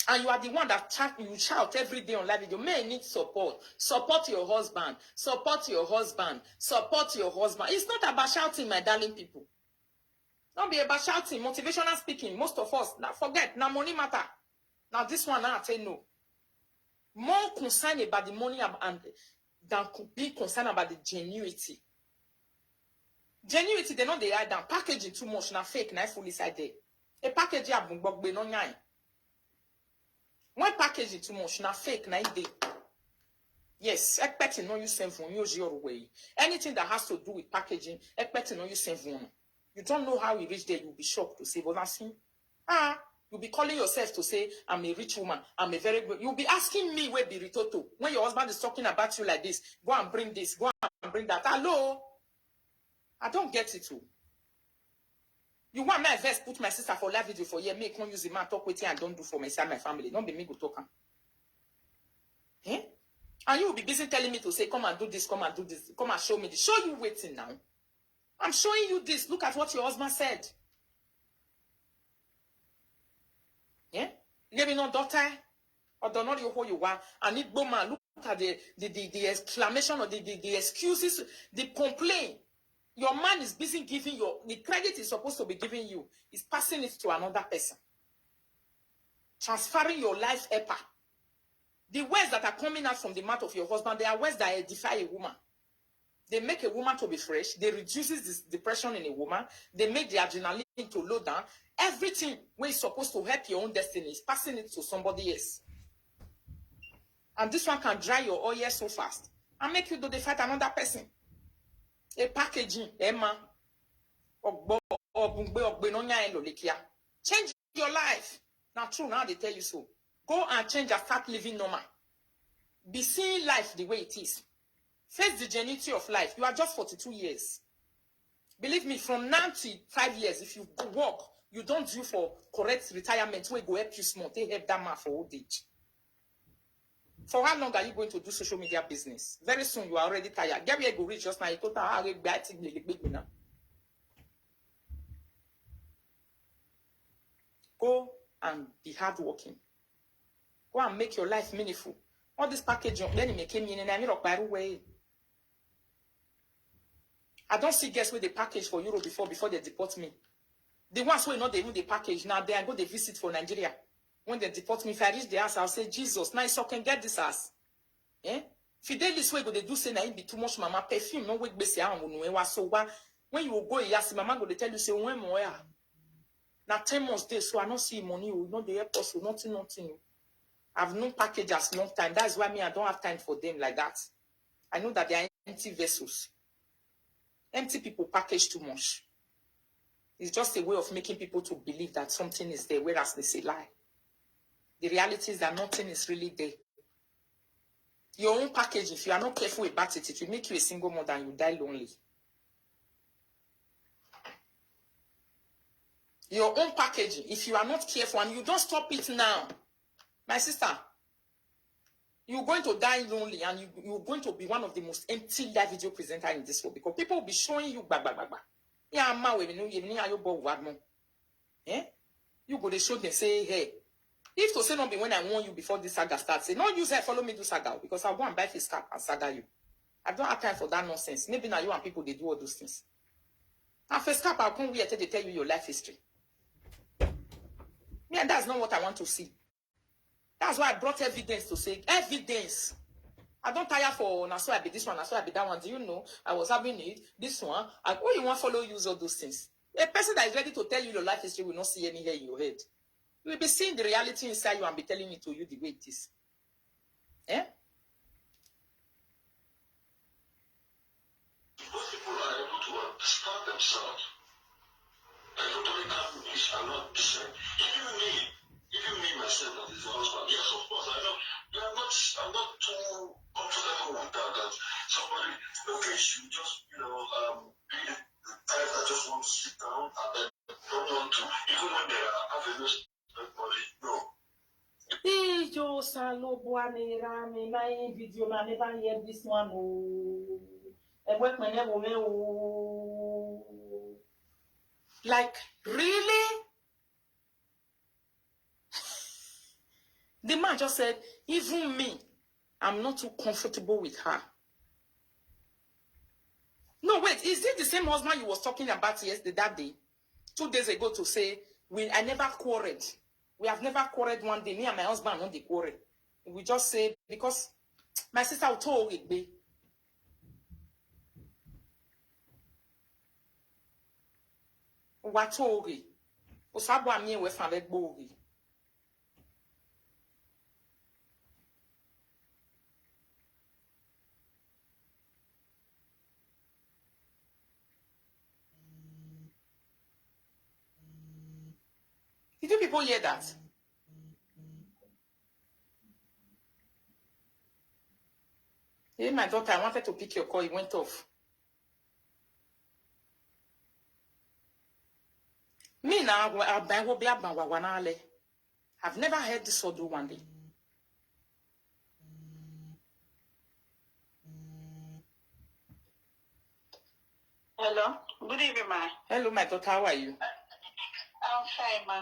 And you are the one that you shout every day on live video. Men need support. Support your husband. Support your husband. Support your husband. It's not about shouting, my darling people. Don't be about shouting. Motivational speaking. Most of us, now forget, now money matter. Now this one, now I say no. More concerned about the money and than be concerned about the genuity. Genuity, they know they hide down. Packaging too much, now fake, now full inside there. A package you have no nyai. When packaging too much, now fake, now they. Yes, expecting no you send from use your way. Anything that has to do with packaging, expecting no you send from. You don't know how you reach there, you'll be shocked to say, but that's him. You'll be calling yourself to say, I'm a rich woman. I'm a very good. You'll be asking me where be Ritoto. When your husband is talking about you like this, go and bring this, go and bring that. Hello? I don't get it too. You want my verse, put my sister for live video for year, make one use the man talk with you and don't do for myself, my family. Don't be me go talk. Eh? And you will be busy telling me to say, come and do this, come and do this, come and show me this. Show you waiting now. I'm showing you this. Look at what your husband said. Yeah? Living on daughter, or don't know who you are, and it man, look at the exclamation or the excuses, the complaint. Your man is busy giving the credit is supposed to be giving you, is passing it to another person. Transferring your life ever. The words that are coming out from the mouth of your husband, they are words that edify a woman. They make a woman to be fresh. They reduces this depression in a woman. They make the adrenaline to low down. Everything where it's supposed to help your own destiny is passing it to somebody else. And this one can dry your oil so fast and make you do the fight another person. A packaging, Emma, change your life. Now, true, now they tell you so. Go and change and start living normal. Be seeing life the way it is. Face the genuinity of life. You are just 42 years. Believe me, from now to 5 years, if you work, you don't do for correct retirement, where go help you small, they help that man for old age. For how long are you going to do social media business? Very soon, you are already tired. Get where you go reach just now. You told her, go and be hardworking. Go and make your life meaningful. All this packaging, then it came in and I made way. I don't see guests with the package for Europe before they deport me. The ones who know they even the package now, they are go they visit for Nigeria. When they deport me, if I reach the house, I'll say, Jesus, now so can get this house. Eh? Fidelis way go they do say na it be too much mama perfume, no wake base so when you will go, yes, mama go they tell you say when more. Now 10 months days, so I don't see money, you know the airport, so nothing. I've no package as long time. That's why me I don't have time for them like that. I know that they are empty vessels. Empty people package too much. It's just a way of making people to believe that something is there, whereas they say lie. The reality is that nothing is really there. Your own package, if you are not careful about it, it will make you a single mother and you die lonely. Your own packaging, if you are not careful and you don't stop it now, my sister, you're going to die lonely and you're going to be one of the most empty live video presenters in this world because people will be showing you yeah, you go to show them say, hey, if to say not be when I warn you before this saga starts, say, no, you say follow me do saga because I'll go and buy his cap and saga you. I don't have time for that nonsense. Maybe now you and people they do all those things. And first cap, I'll come here to tell you your life history. Yeah, that's not what I want to see. That's why I brought evidence to say evidence. I don't tire for now, so I be this one, so I be that one. Do you know? I was having it, this one. And oh, you want to follow use all those things. A person that is ready to tell you your life history will not see any hair in your head. You will be seeing the reality inside you and be telling it to you the way it is. Eh? Most people are able to understand themselves. And totally companies are not the same. Even me myself as his husband, yes, of course, I know. I'm not too comfortable with that somebody, okay, you just, be the type that just want to sit down and then don't want to, even when they are having this money, no. Hey, Joe, Salo, Boane, Rami, my video, I never hear this one. I work my never. Like, really? The man just said, even me, I'm not too comfortable with her. No, wait, is it the same husband you was talking about yesterday, that day? 2 days ago to say, I never quarreled. We have never quarreled one day. Me and my husband don't quarrel. We just say, because my sister told it, be. What told it? Osabwa me we found it bogi. Did you people hear that? Hey, my daughter, I wanted to pick your call. It went off. Me now, I've never heard this audio one day. Hello. Good evening, ma. Hello, my daughter. How are you? I'm fine, ma.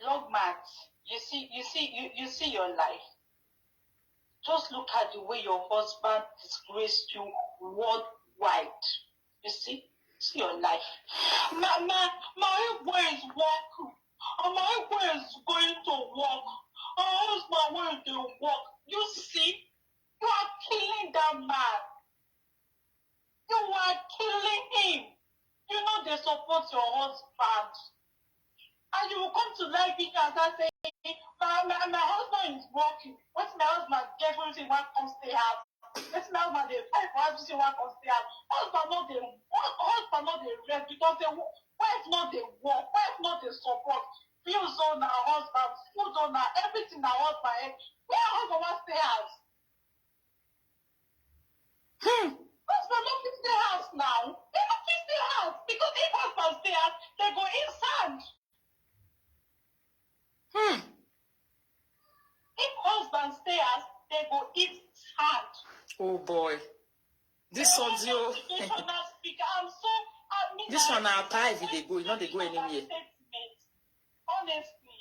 Look, Matt. You see your life. Just look at the way your husband disgraced you worldwide. You see your life. My boy is working. My boy is going to work. My husband will do work. You see, you are killing that man. You are killing him. You know they support your husband. And you will come to life and start saying, my husband is working. What's my husband get everything one comes stay out? What's my husband they fight for everything one comes stay out? Husband not the rest because the wife not the work, wife not the support. Bills on our husband, food on our everything our husband. Where husband wants stay out? Husband not fit stay house now. They not fit stay house because if husband stay out, they go inside. If husband stay out, they go eat hand. Oh boy. This audio. This one now if they go, you know they go anywhere. Honestly,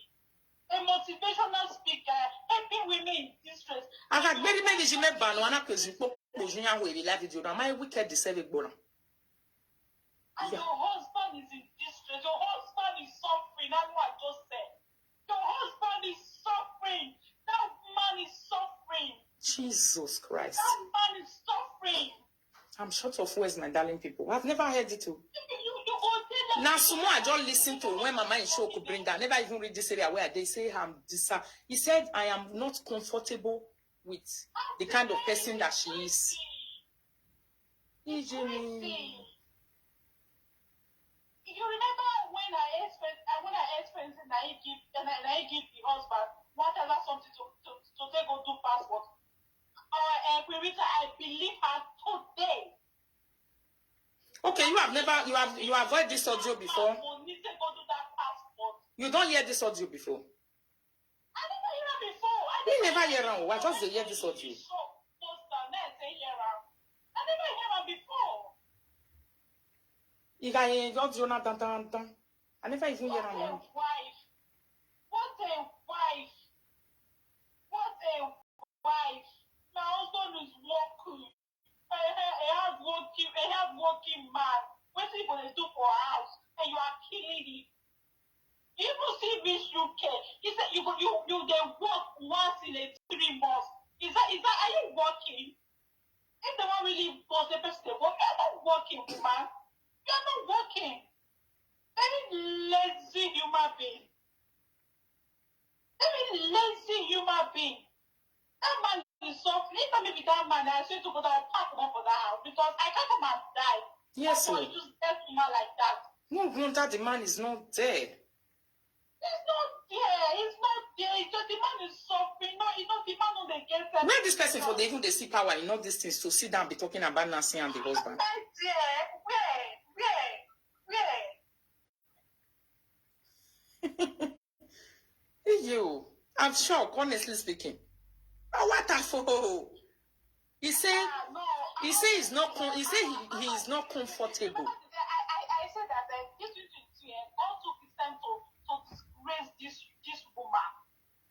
a motivational speaker helping women in distress. I got very many Jimmy Banwana because we live video. My wicked deserve it, Bona. And your husband is in distress. Your husband is suffering. That's what I just said. Your husband is suffering. That man is suffering. Jesus Christ. That man is suffering. I'm short of words, my darling people. I've never heard it too. You go tell Now, someone I just listened to when Mama in show could bring that. Never even read this area where they say I'm this. He said, I am not comfortable with the kind of person that she is. You remember when I experienced and I give the husband whatever something to take go do passport. Rita, I believe her today. Okay, you have heard this audio before. You don't hear this audio before. I never hear her before. You never hear her. I just hear this audio. I never hear her before. You got a audio na tan. I never even hear her. What a wife! What a wife! What a wife! My husband is working. A hard-working man. What are you going to do for a house? And you are killing him. You even see Miss UK. He said you they work once in a 3 months. Is that are you working? If the one really was the person they work, you're not working, woman. You're not working. Very lazy human being. Very lazy human being. That man is suffering. If maybe that man, I say to go down and pack him up for that house because I can't come and die. Yes, sir. You just dead woman like that. No wonder the man is not there. He's not there. He's not there. It's just the man is suffering. No, the man on the get that. Where this person for even they see power in all these things to sit down and be talking about Nancy and the husband? Right there. Where? You, I'm shocked, honestly speaking. Oh, what a fool! He said he is not he is not comfortable. I said that this God took his time to disgrace this woman.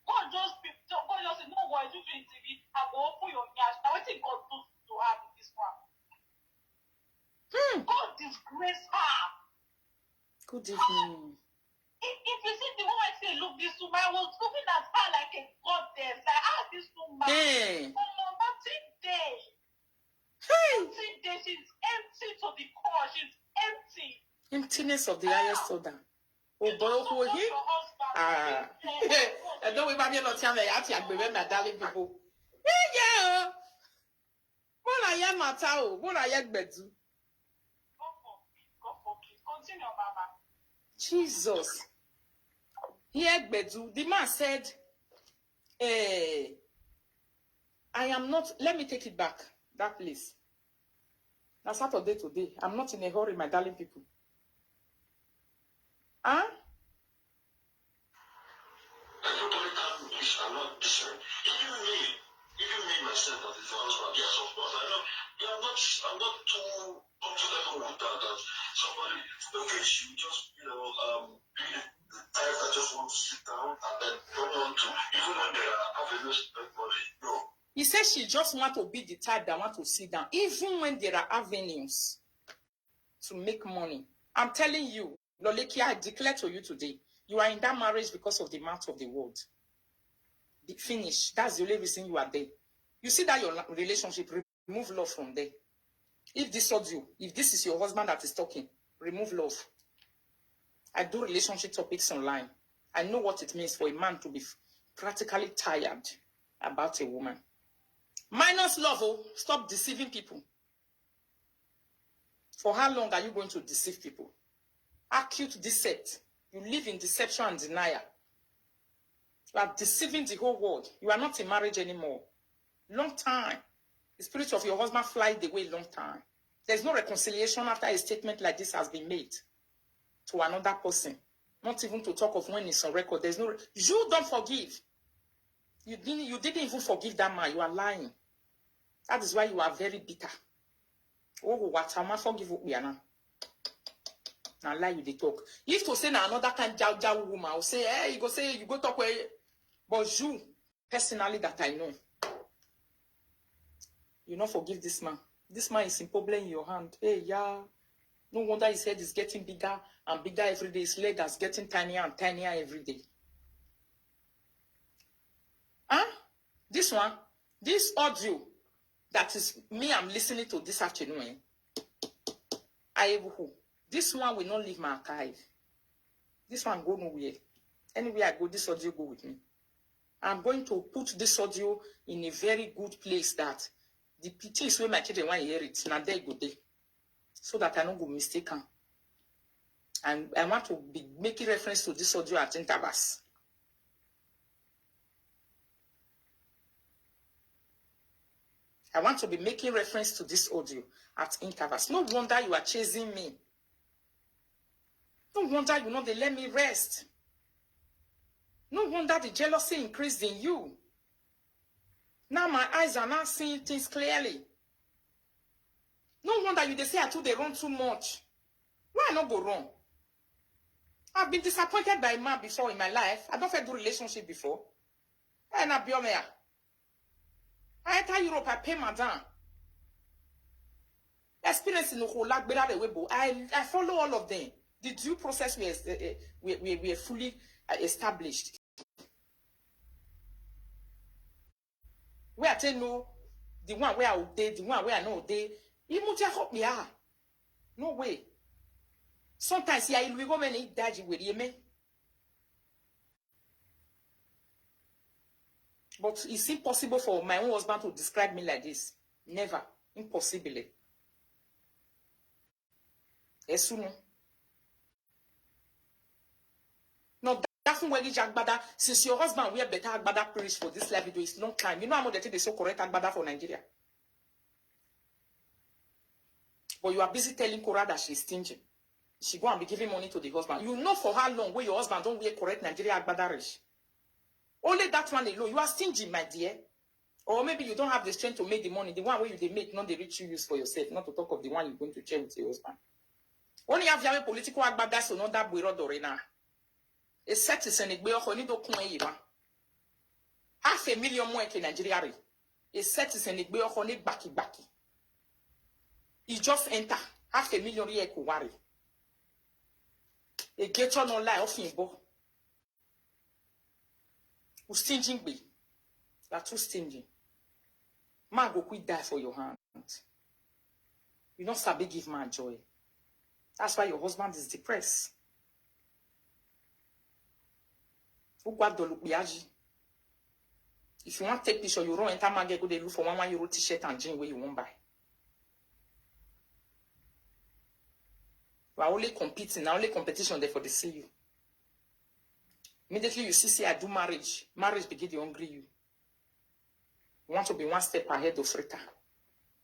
God just said, no boy, do it TV. I will open your ears. Now what God do to her in this one? God disgrace her. Good evening. If you see the woman say, look, this woman, I was looking at her like a goddess. Like, this woman. Hey. Nothing day. Hey. Nothing day. She's empty to the core. She's empty. Emptiness of the highest order. Oh boy, who he? I don't remember not telling me. I can't remember my darling people. Yeah. What I am at all. What I am bedu. Go for it. Continue, Mama. Jesus. Here, Bedu, the man said, I am not, let me take it back, that place. Now, Saturday today, I'm not in a hurry, my darling people. Huh? I'm not discerning. Even me myself, as his husband, yes, of course, I know. I'm not too comfortable with that somebody, okay, she just, I just want to sit down and then don't want to, even when they are having this body, no. He says she just want to be the type that want to sit down, even when there are avenues to make money. I'm telling you, Loleki, I declare to you today, you are in that marriage because of the mouth of the word. The finish. That's the only reason you are there. You see that your relationship, remove love from there. If this audio, if this is your husband that is talking, remove love. I do relationship topics online. I know what it means for a man to be practically tired about a woman. Minus love, stop deceiving people. For how long are you going to deceive people? Acute deceit. You live in deception and denial. You are deceiving the whole world. You are not in marriage anymore. Long time. The spirit of your husband flies away long time. There's no reconciliation after a statement like this has been made to another person. Not even to talk of when it's on record. There's no. You don't forgive. You didn't even forgive that man. You are lying. That is why you are very bitter. Oh, what am I forgive you now? Now lie you they talk. If to say now another kind of woman, I'll say, hey, you go talk where. But you, personally, that I know, you not forgive this man. This man is in problem in your hand. Hey, yeah. No wonder his head is getting bigger and bigger every day. His leg is getting tinier and tinier every day. Huh? This one, this audio, that is me, I'm listening to this afternoon. This one will not leave my archive. This one go nowhere. Anywhere I go, this audio go with me. I'm going to put this audio in a very good place that the pity is where my children want to hear it. Now there go there. So that I don't go mistaken. And I want to be making reference to this audio at intervals. I want to be making reference to this audio at intervals. No wonder you are chasing me. No wonder you know they let me rest. No wonder the jealousy increased in you. Now my eyes are not seeing things clearly. No wonder you they say I told they run too much. Why not go wrong? I've been disappointed by a man before in my life. I don't feel do relationship before. And I be on there. I enter Europe, I pay madam. Experience in the whole lot better the way, but I follow all of them. The due process we are fully established. Where I tell no, the one where I will date, the one where I know they, you must help me. No way. Sometimes yeah, you go many daddy with you, but it's impossible for my own husband to describe me like this. Never. Impossible. Yes, no. No, that's why you Agbada. Since your husband wear better Agbada preach for this live video, it's long time. You know how much they so correct Agbada for Nigeria. But you are busy telling Cora that she's stingy. She go and be giving money to the husband. You know for how long where your husband don't wear correct Nigeria Agbada rich. Only that one alone. You are stingy, my dear. Or maybe you don't have the strength to make the money. The one where you make, not the rich you use for yourself. Not to talk of the one you're going to share with your husband. Only have your political Agbada so not that bureau dorena. A set is an egbe honey do kun yiba. $500,000 more in Nigeria. A set is an egbe honey baki. He just enter $500,000 here ko worry. A get on lie off him bo. Who stingy be? You are too stingy. Man go quit die for your hand. You don't sabi give man joy. That's why your husband is depressed. If you want to take picture, you run enter market, go they look for €1 t-shirt and jean where you won't buy. You are only competing, only competition there for the see you. Immediately you see, I do marriage. Marriage begin to hungry you. You want to be one step ahead of Rita.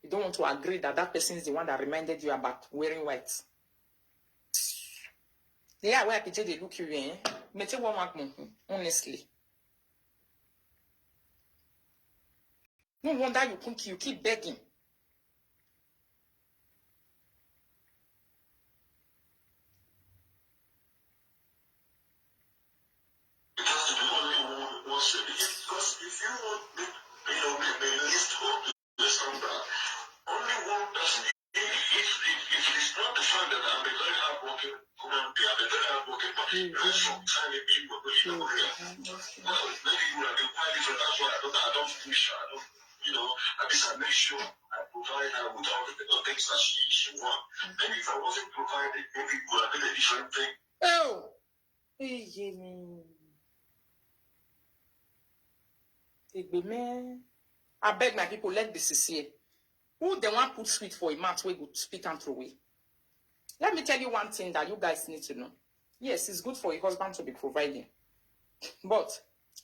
You don't want to agree that that person is the one that reminded you about wearing white. Yeah, where I they look you in. Honestly. No wonder you keep begging. Because if you want the list of this and that, only one person, if it's not the fact that I'm a very hardworking woman, I'm a very hardworking man, you have some tiny people, well, maybe you are quite different, that's why I don't push her, at least I make sure I provide her with all the things that she wants. Maybe if I wasn't provided, maybe it would have been a different thing. Oh! I beg my people, let be sincere. Who they want put sweet for a mouth where good spit and throw away? Let me tell you one thing that you guys need to know. Yes, it's good for a husband to be providing. But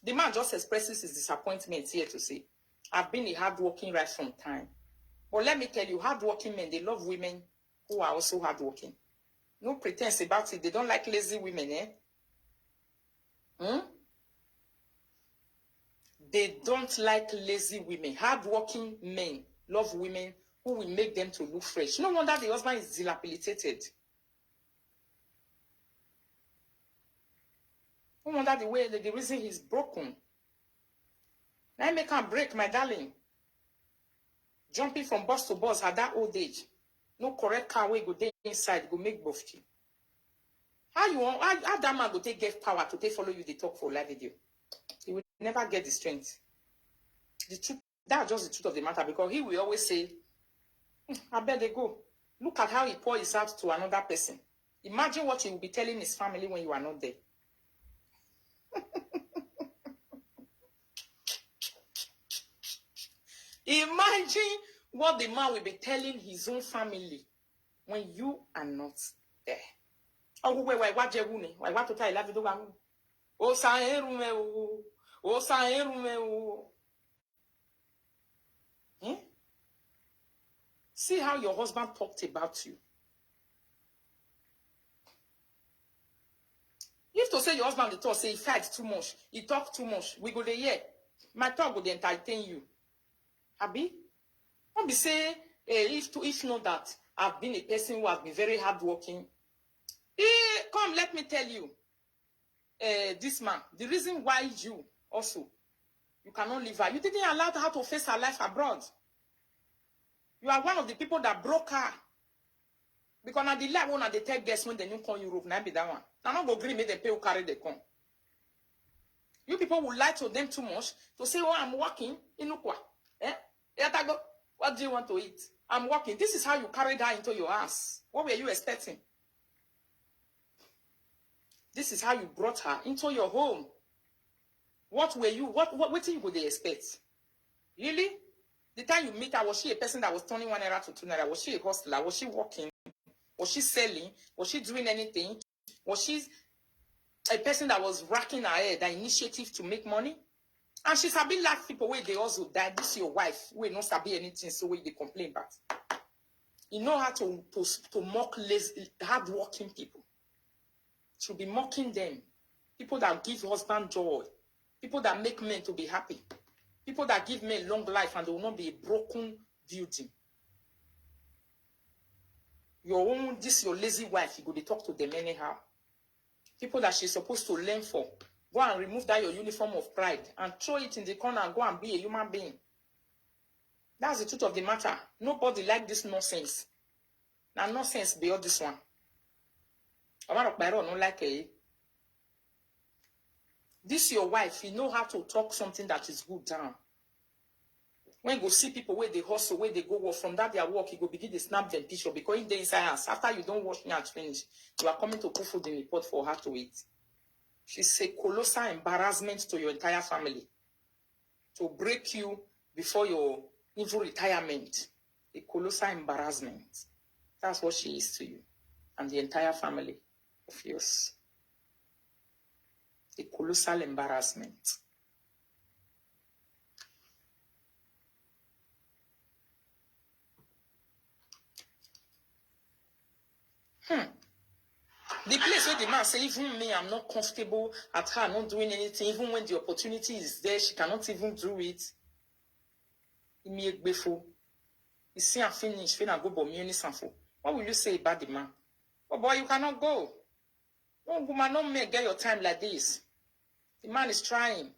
the man just expresses his disappointment here to say, I've been a hardworking right from time. But let me tell you, hardworking men, they love women who are also hardworking. No pretense about it. They don't like lazy women, They don't like lazy women. Hardworking men love women who will make them to look fresh. No wonder the husband is dilapidated. No wonder the reason he's broken. Now make him break, my darling. Jumping from bus to bus at that old age. No correct car way go there inside, go make bofki. How that man go take get power to take follow you they talk for live video? He will never get the strength. The truth, that's just the truth of the matter, because he will always say, I bet they go. Look at how he pours his out to another person. Imagine what he will be telling his family when you are not there. Imagine what the man will be telling his own family when you are not there. Oh, wait, what you want to tell you? Oh, Saerume, oh, Saerume. See how your husband talked about you. If to say your husband the talk, say he fight too much, he talk too much, we go there, yeah. My talk would entertain you. Abi? Don't be say, if know that I've been a person who has been very hardworking. Come, let me tell you. This man, the reason why you also, you cannot leave her. You didn't allow her to face her life abroad. You are one of the people that broke her. Because now the life one of the tell guests when they new come Europe, now be that one. Now not go agree make them pay who carry the come. You people will lie to them too much to say, oh, I'm working. Inukwa. What do you want to eat? I'm working. This is how you carried her into your house. What were you expecting? This is how you brought her into your home. What were you? What did you would they expect? Really? The time you meet her, was she a person that was turning 1 naira to 2 naira? Was she a hustler? Was she working? Was she selling? Was she doing anything? Was she a person that was racking her head, that initiative to make money? And she's a bit like people where they also die. This is your wife, who not sabi anything, so we they complain about. You know how to mock lazy, hard-working people. To be mocking them. People that give husband joy. People that make men to be happy. People that give men long life and they will not be a broken building. Your own, this your lazy wife, you go to talk to them anyhow. People that she's supposed to learn for. Go and remove that your uniform of pride and throw it in the corner and go and be a human being. That's the truth of the matter. Nobody like this nonsense. Now nonsense beyond this one. Don't like it. This your wife, you know how to talk something that is good down. When you go see people where they hustle, where they go work, from that their work, you go begin to snap them picture because in the inside house, after you don't wash hands finish, you are coming to put food in the pot for her to eat. She's a colossal embarrassment to your entire family. To break you before your even retirement. A colossal embarrassment. That's what she is to you. And the entire family of yours. A colossal embarrassment. The place where the man say, even me, I'm not comfortable at her not doing anything, even when the opportunity is there, she cannot even do it. You see her finish, what will you say about the man? Oh boy, you cannot go. No woman, no man get your time like this. The man is trying.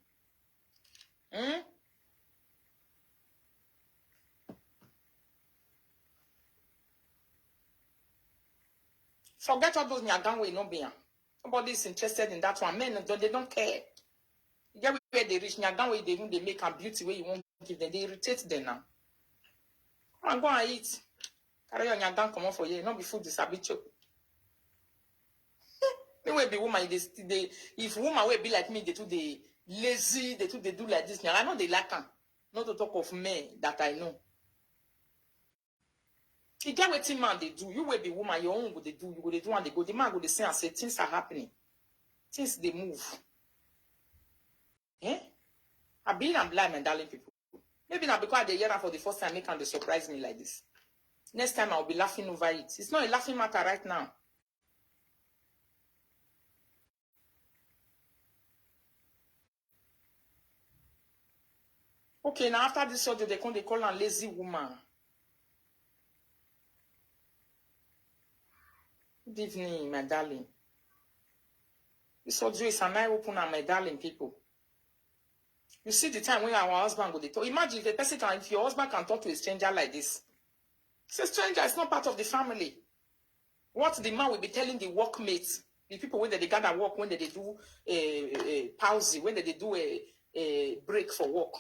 Forget all those nyagan way no be. Nobody is interested in that one. Men, they don't care. You get where they reach nyagan way they make a beauty way you won't give them. They irritate them now. Come and go and eat. Carry your nyagan come on for you. Not be food dishabitual. Me will be woman. They if woman will be like me, they too they lazy. They do like this. I know they like them. Not to talk of men that I know. You get what man they do. You will be woman. Your own would they do. You will do and they go. The man will they say and say things are happening. Things they move. I'm being blind and darling people. Maybe not because they hear that for the first time, they can surprise me like this. Next time I'll be laughing over it. It's not a laughing matter right now. Okay, now after this audio, they call her lazy woman. Good evening, my darling. This audio is an eye-opener, my darling people. You see the time when our husband go to talk. Imagine if your husband can talk to a stranger like this. It's a stranger, it's not part of the family. What the man will be telling the workmates, the people when they gather work, when they do a pause, when they do a break for work.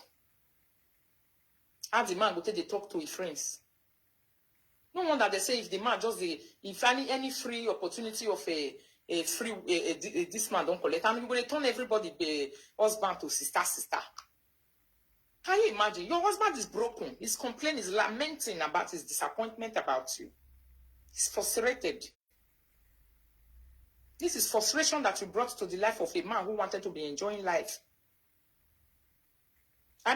How the man go take they talk to his friends. No wonder they say if the man just if any free opportunity of a free this man don't collect, and you will turn everybody be husband to sister. Can you imagine? Your husband is broken. He's complaining, he's lamenting about his disappointment about you. He's frustrated. This is frustration that you brought to the life of a man who wanted to be enjoying life. You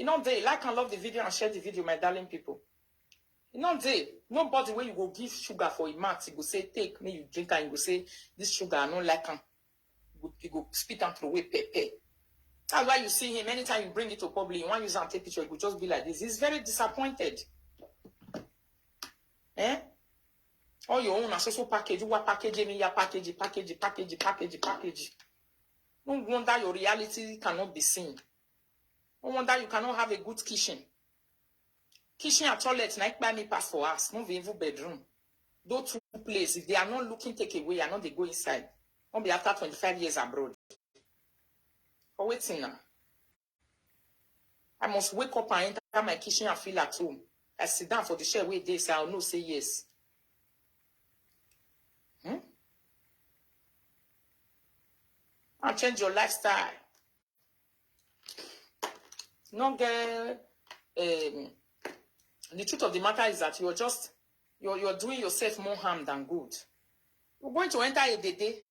know, they like and love the video and share the video, my darling people. You know, nobody when you go give sugar for a man, you go say, take me, you drink, and you go say, this sugar, I don't like him. You go spit and throw away pepper. That's why you see him, anytime you bring it to public, you want to use and take picture, it will just be like this. He's very disappointed. Eh? All your own social package, what package, me, your package. No wonder your reality cannot be seen. No wonder you cannot have a good kitchen. Kitchen and toilet, like by me pass for us, no even bedroom. Those two places, if they are not looking take away, and not they go inside. Won't be after 25 years abroad. For waiting now. I must wake up and enter my kitchen and feel at home. I sit down for the share wait days, I'll know say yes. And change your lifestyle. No get the truth of the matter is that you're doing yourself more harm than good. You're going to enter a day.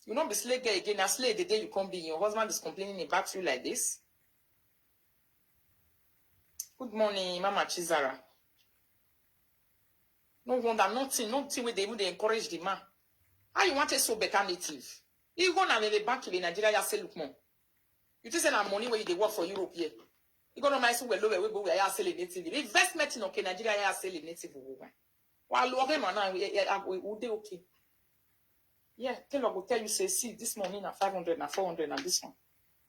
You not be slave girl again. A slave the day you come be. Your husband is complaining about you like this. Good morning, Mama Chizara. No wonder, nothing where they would encourage the man. How you want a so better native? You go and the bank in Nigeria, you say look more. You just say that money where they work for Europe here. You go to my school where lower we go where you sell native. Investment in okay Nigeria, you sell native. While lower man now we okay. Yeah, Taylor will tell you say see this money na 500 na 400 and this one.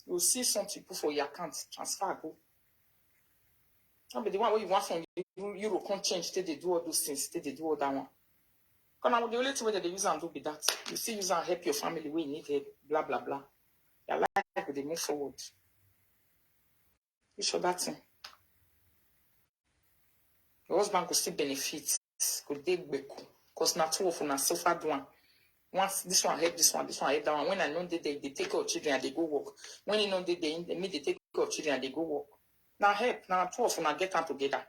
You will see something put for your account transfer go. But the one where you want from Euro can't change. They do all those things. They do all that one. Because now the only thing that they use and do be that. You still use and help your family when you need help. Blah blah blah. Your life they move forward. You show that thing. Your husband could still benefit. Could they be cool? Because now two of them are suffered one. Once this one help this one help that one. When I know they take care of children and they go work. When you know they take care of children and they go work. Now help, now two of them get them together.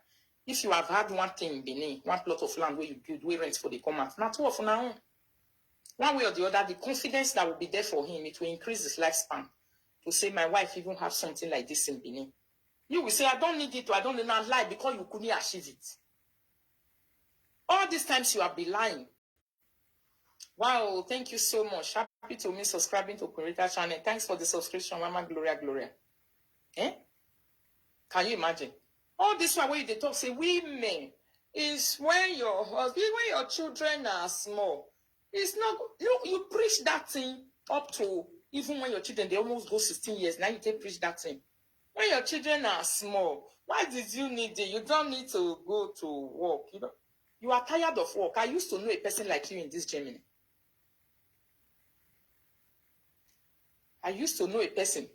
If you have had one thing in Benin, one plot of land where you build, where rent for the command, now two of them now, one way or the other, the confidence that will be there for him, it will increase his lifespan. To say, my wife even have something like this in Benin. You will say, I don't need it, I don't need to lie because you couldn't achieve it. All these times you have been lying. Wow, thank you so much. Happy to me subscribing to Rita channel. Thanks for the subscription, Mama Gloria. Eh? Can you imagine? All this one where they talk, say women is when your husband, when your children are small. It's not, you preach that thing up to even when your children, they almost go 16 years. Now you can preach that thing. When your children are small, why did you need it? You don't need to go to work. You are tired of work. I used to know a person like you in this Germany. I used to know a person.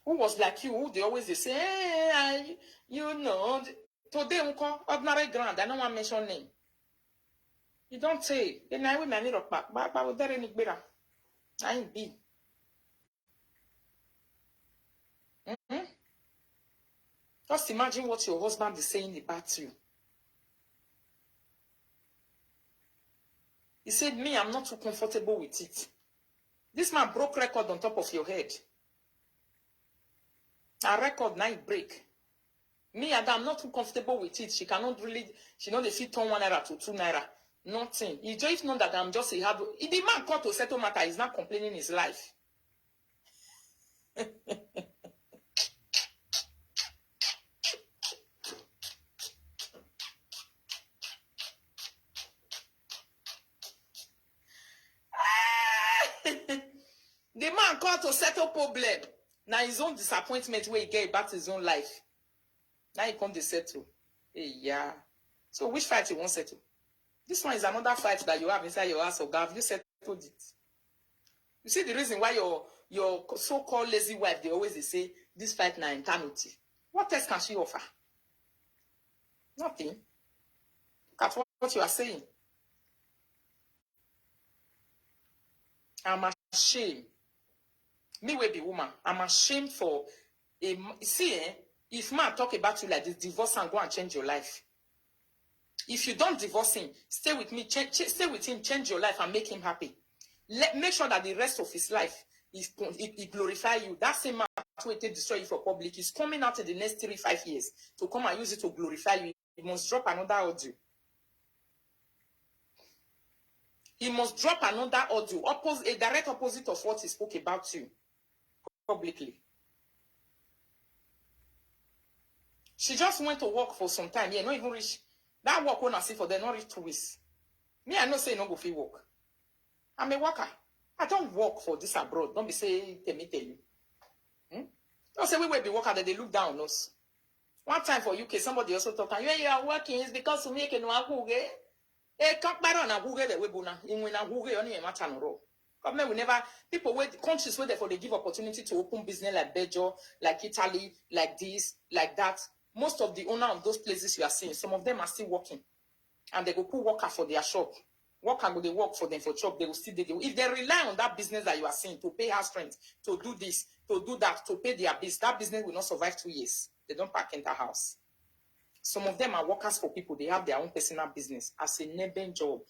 Who was like you, who they always say, hey, today ordinary grand, I don't want to mention name. You don't say, then I will manage up back, but there any better. I ain't be. Just imagine what your husband is saying about you. He said, me, I'm not too comfortable with it. This man broke record on top of your head. A record now break. Me, I'm not too comfortable with it. She cannot really, she know the fit turn 1 naira to 2 naira. Nothing. He just know that I'm just a hard. If the man called to settle matter, he's not complaining his life. The man called to settle problem. Now his own disappointment where he get about his own life. Now he come to settle. Hey, yeah. So which fight you won't settle? This one is another fight that you have inside your house, or have you settled it? You see the reason why your so-called lazy wife, they always say, this fight na eternity. What else can she offer? Nothing. Look at what you are saying. I'm ashamed. Me will be woman. I'm ashamed for a see. If man talk about you like this, divorce and go and change your life. If you don't divorce him, stay with me. Stay with him. Change your life and make him happy. Make sure that the rest of his life he glorify you. That same man who will destroy you for public is coming out in the next 3-5 years to come and use it to glorify you. He must drop another audio. He must drop another audio, a direct opposite of what he spoke about you publicly. She just went to work for some time. Yeah, not even reach that work when I see for them, not reach 2 weeks. Me, I know say no go free work. I'm a worker. I don't work for this abroad. Don't be say tell you. Don't say we will be worker that they look down on us. One time for UK, somebody also talk, and you are working is because you make no Google. Can't buy on a Google the webuna. In when a Google only a matter no. Government will never people wait countries where therefore they give opportunity to open business like Belgium, like Italy, like this, like that. Most of the owner of those places you are seeing, some of them are still working, and they go put worker for their shop. Worker go they work for them for job. They will still if they rely on that business that you are seeing to pay house rent, to do this, to do that, to pay their bills, that business will not survive 2 years. They don't pack in the house. Some of them are workers for people. They have their own personal business as a neighboring job,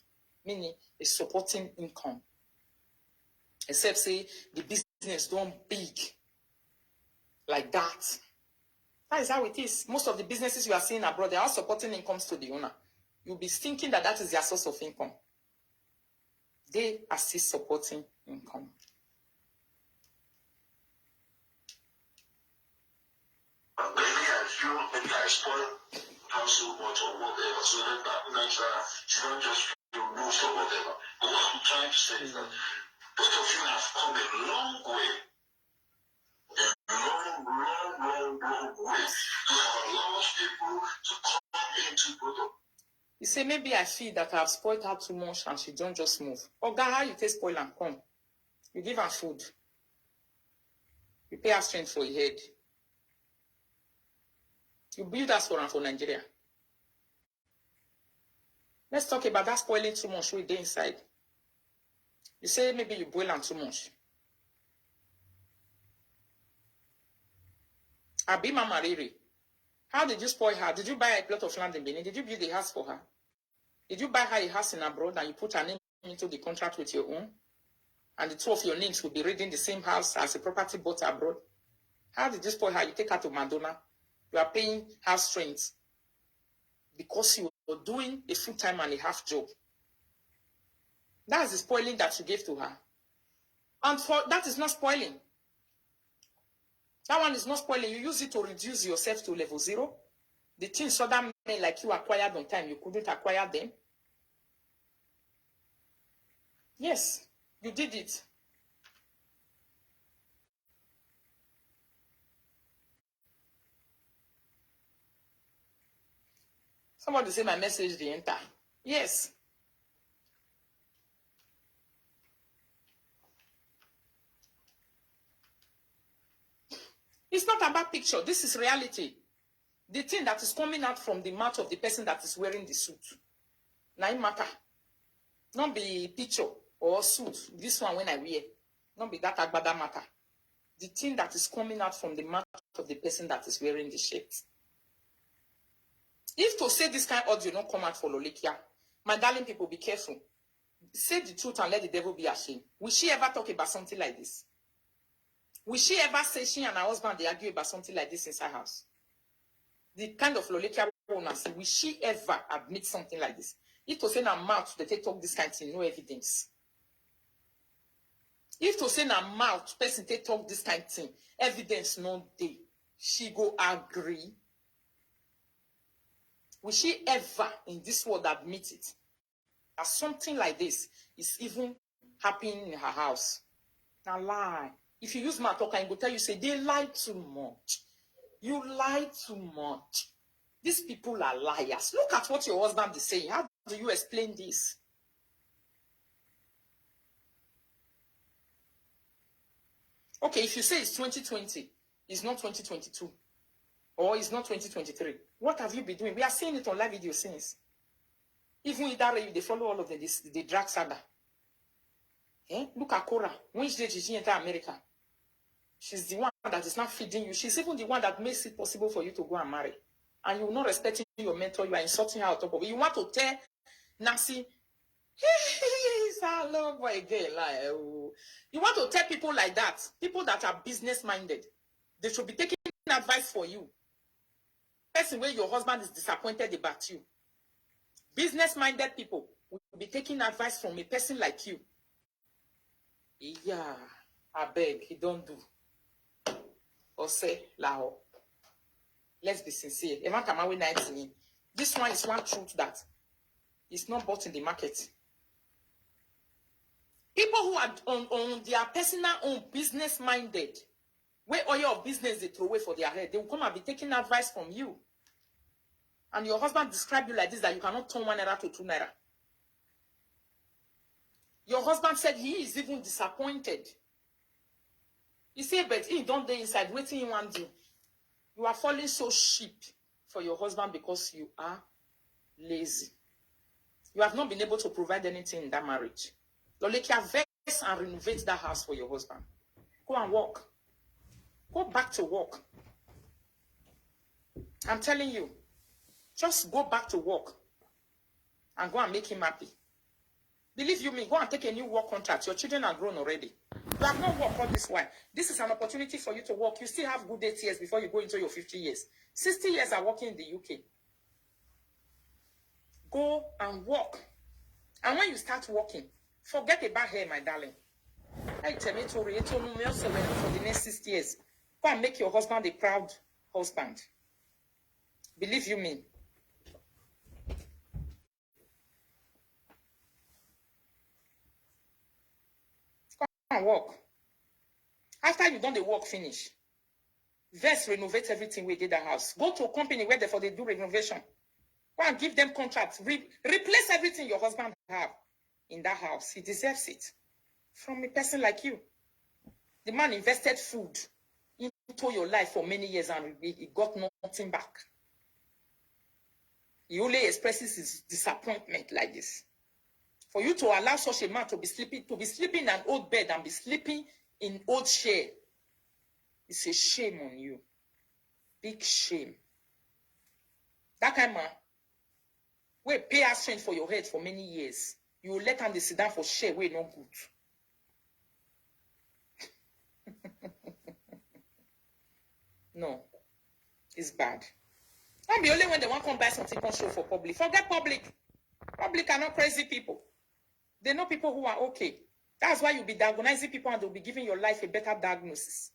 meaning a supporting income. Except say the business don't big like that. That is how it is. Most of the businesses you are seeing abroad, they are supporting incomes to the owner. You'll be thinking that that is their source of income. They are still supporting income. Maybe I spoil her so much or whatever, so that night she don't just feel loose or whatever. But what I'm trying to say is that both of you have come a long way. A long way. You have allowed people to come into both of You say, maybe I feel that I've spoiled her too much and she don't just move. Oh, God, how you take spoil and come? You give her food. You pay her strength for your head. You build that for Nigeria. Let's talk about that spoiling too much with the inside. You say maybe you boil her too much. Abi Mama Riri, how did you spoil her? Did you buy a plot of land in Benin? Did you build a house for her? Did you buy her a house in abroad and you put her name into the contract with your own? And the two of your names will be reading the same house as a property bought abroad? How did you spoil her? You take her to Madonna. You are paying house rent because you were doing a full-time and a half job. That's the spoiling that you gave to her. And for that is not spoiling. That one is not spoiling. You use it to reduce yourself to level 0. The things other men like you acquired on time, you couldn't acquire them. Yes, you did it. Somebody say my message didn't enter. Yes. It's not about picture. This is reality. The thing that is coming out from the mouth of the person that is wearing the suit. Now it matter. Not be picture or suit. This one when I wear. Not be that agbada matter. The thing that is coming out from the mouth of the person that is wearing the shirt. If to say this kind of audio don't come out for Lolekia, my darling people, be careful. Say the truth and let the devil be ashamed. Will she ever talk about something like this? Will she ever say she and her husband they argue about something like this inside her house? The kind of Lolekia owner, will she ever admit something like this? If to say na mouth that they talk this kind of thing, no evidence. If to say na mouth person they talk this kind of thing, evidence no day, she go agree. Will she ever in this world admit it? That something like this is even happening in her house? Now lie. If you use my talk, I go tell you, say they lie too much. You lie too much. These people are liars. Look at what your husband is saying. How do you explain this? Okay, if you say it's 2020, it's not 2022, or it's not 2023, what have you been doing? We are seeing it on live video since. Even in that way, they follow all of them, they drag saga. Look at Cora. When did she enter America? She's the one that is not feeding you. She's even the one that makes it possible for you to go and marry. And you're not respecting your mentor. You are insulting her on top of it. You want to tell Nancy, love boy again. You want to tell people like that, people that are business-minded, they should be taking advice for you. Person where your husband is disappointed about you. Business-minded people will be taking advice from a person like you. Yeah, I beg, he don't do. Or say, lao. Let's be sincere. This one is one truth that is not bought in the market. People who are on their personal own business-minded, where all your business they throw away for their head, they will come and be taking advice from you. And your husband described you like this, that you cannot turn 1 naira to 2 naira. Your husband said he is even disappointed. You say, but he don't dey inside, waiting you want to do. You are falling so cheap for your husband because you are lazy. You have not been able to provide anything in that marriage. Lolekia, vex and renovate that house for your husband. Go and work. Go back to work. I'm telling you, just go back to work and go and make him happy. Believe you me, go and take a new work contract. Your children are grown already. You have not worked all this while. This is an opportunity for you to work. You still have good 8 years before you go into your 50 years. 60 years are working in the UK. Go and work. And when you start working, forget about hair, my darling. I tell you for the next 60 years. Go and make your husband a proud husband. Believe you me. Go and work. After you done the work finish, Vest renovate everything we did the house. Go to a company where they do renovation. Go and give them contracts. Replace everything your husband have in that house. He deserves it. From a person like you. The man invested food into your life for many years and he got nothing back. He only expresses his disappointment like this. For you to allow such a man to be sleeping in an old bed and be sleeping in old chair, it's a shame on you. Big shame. That kind of man, we pay our strength for your head for many years. You will let him sit down for share, we no good. No, it's bad. Not be only when they want to come buy something on show for public. Forget public. Public are not crazy people. They know people who are okay. That's why you'll be diagnosing people and they'll be giving your life a better diagnosis.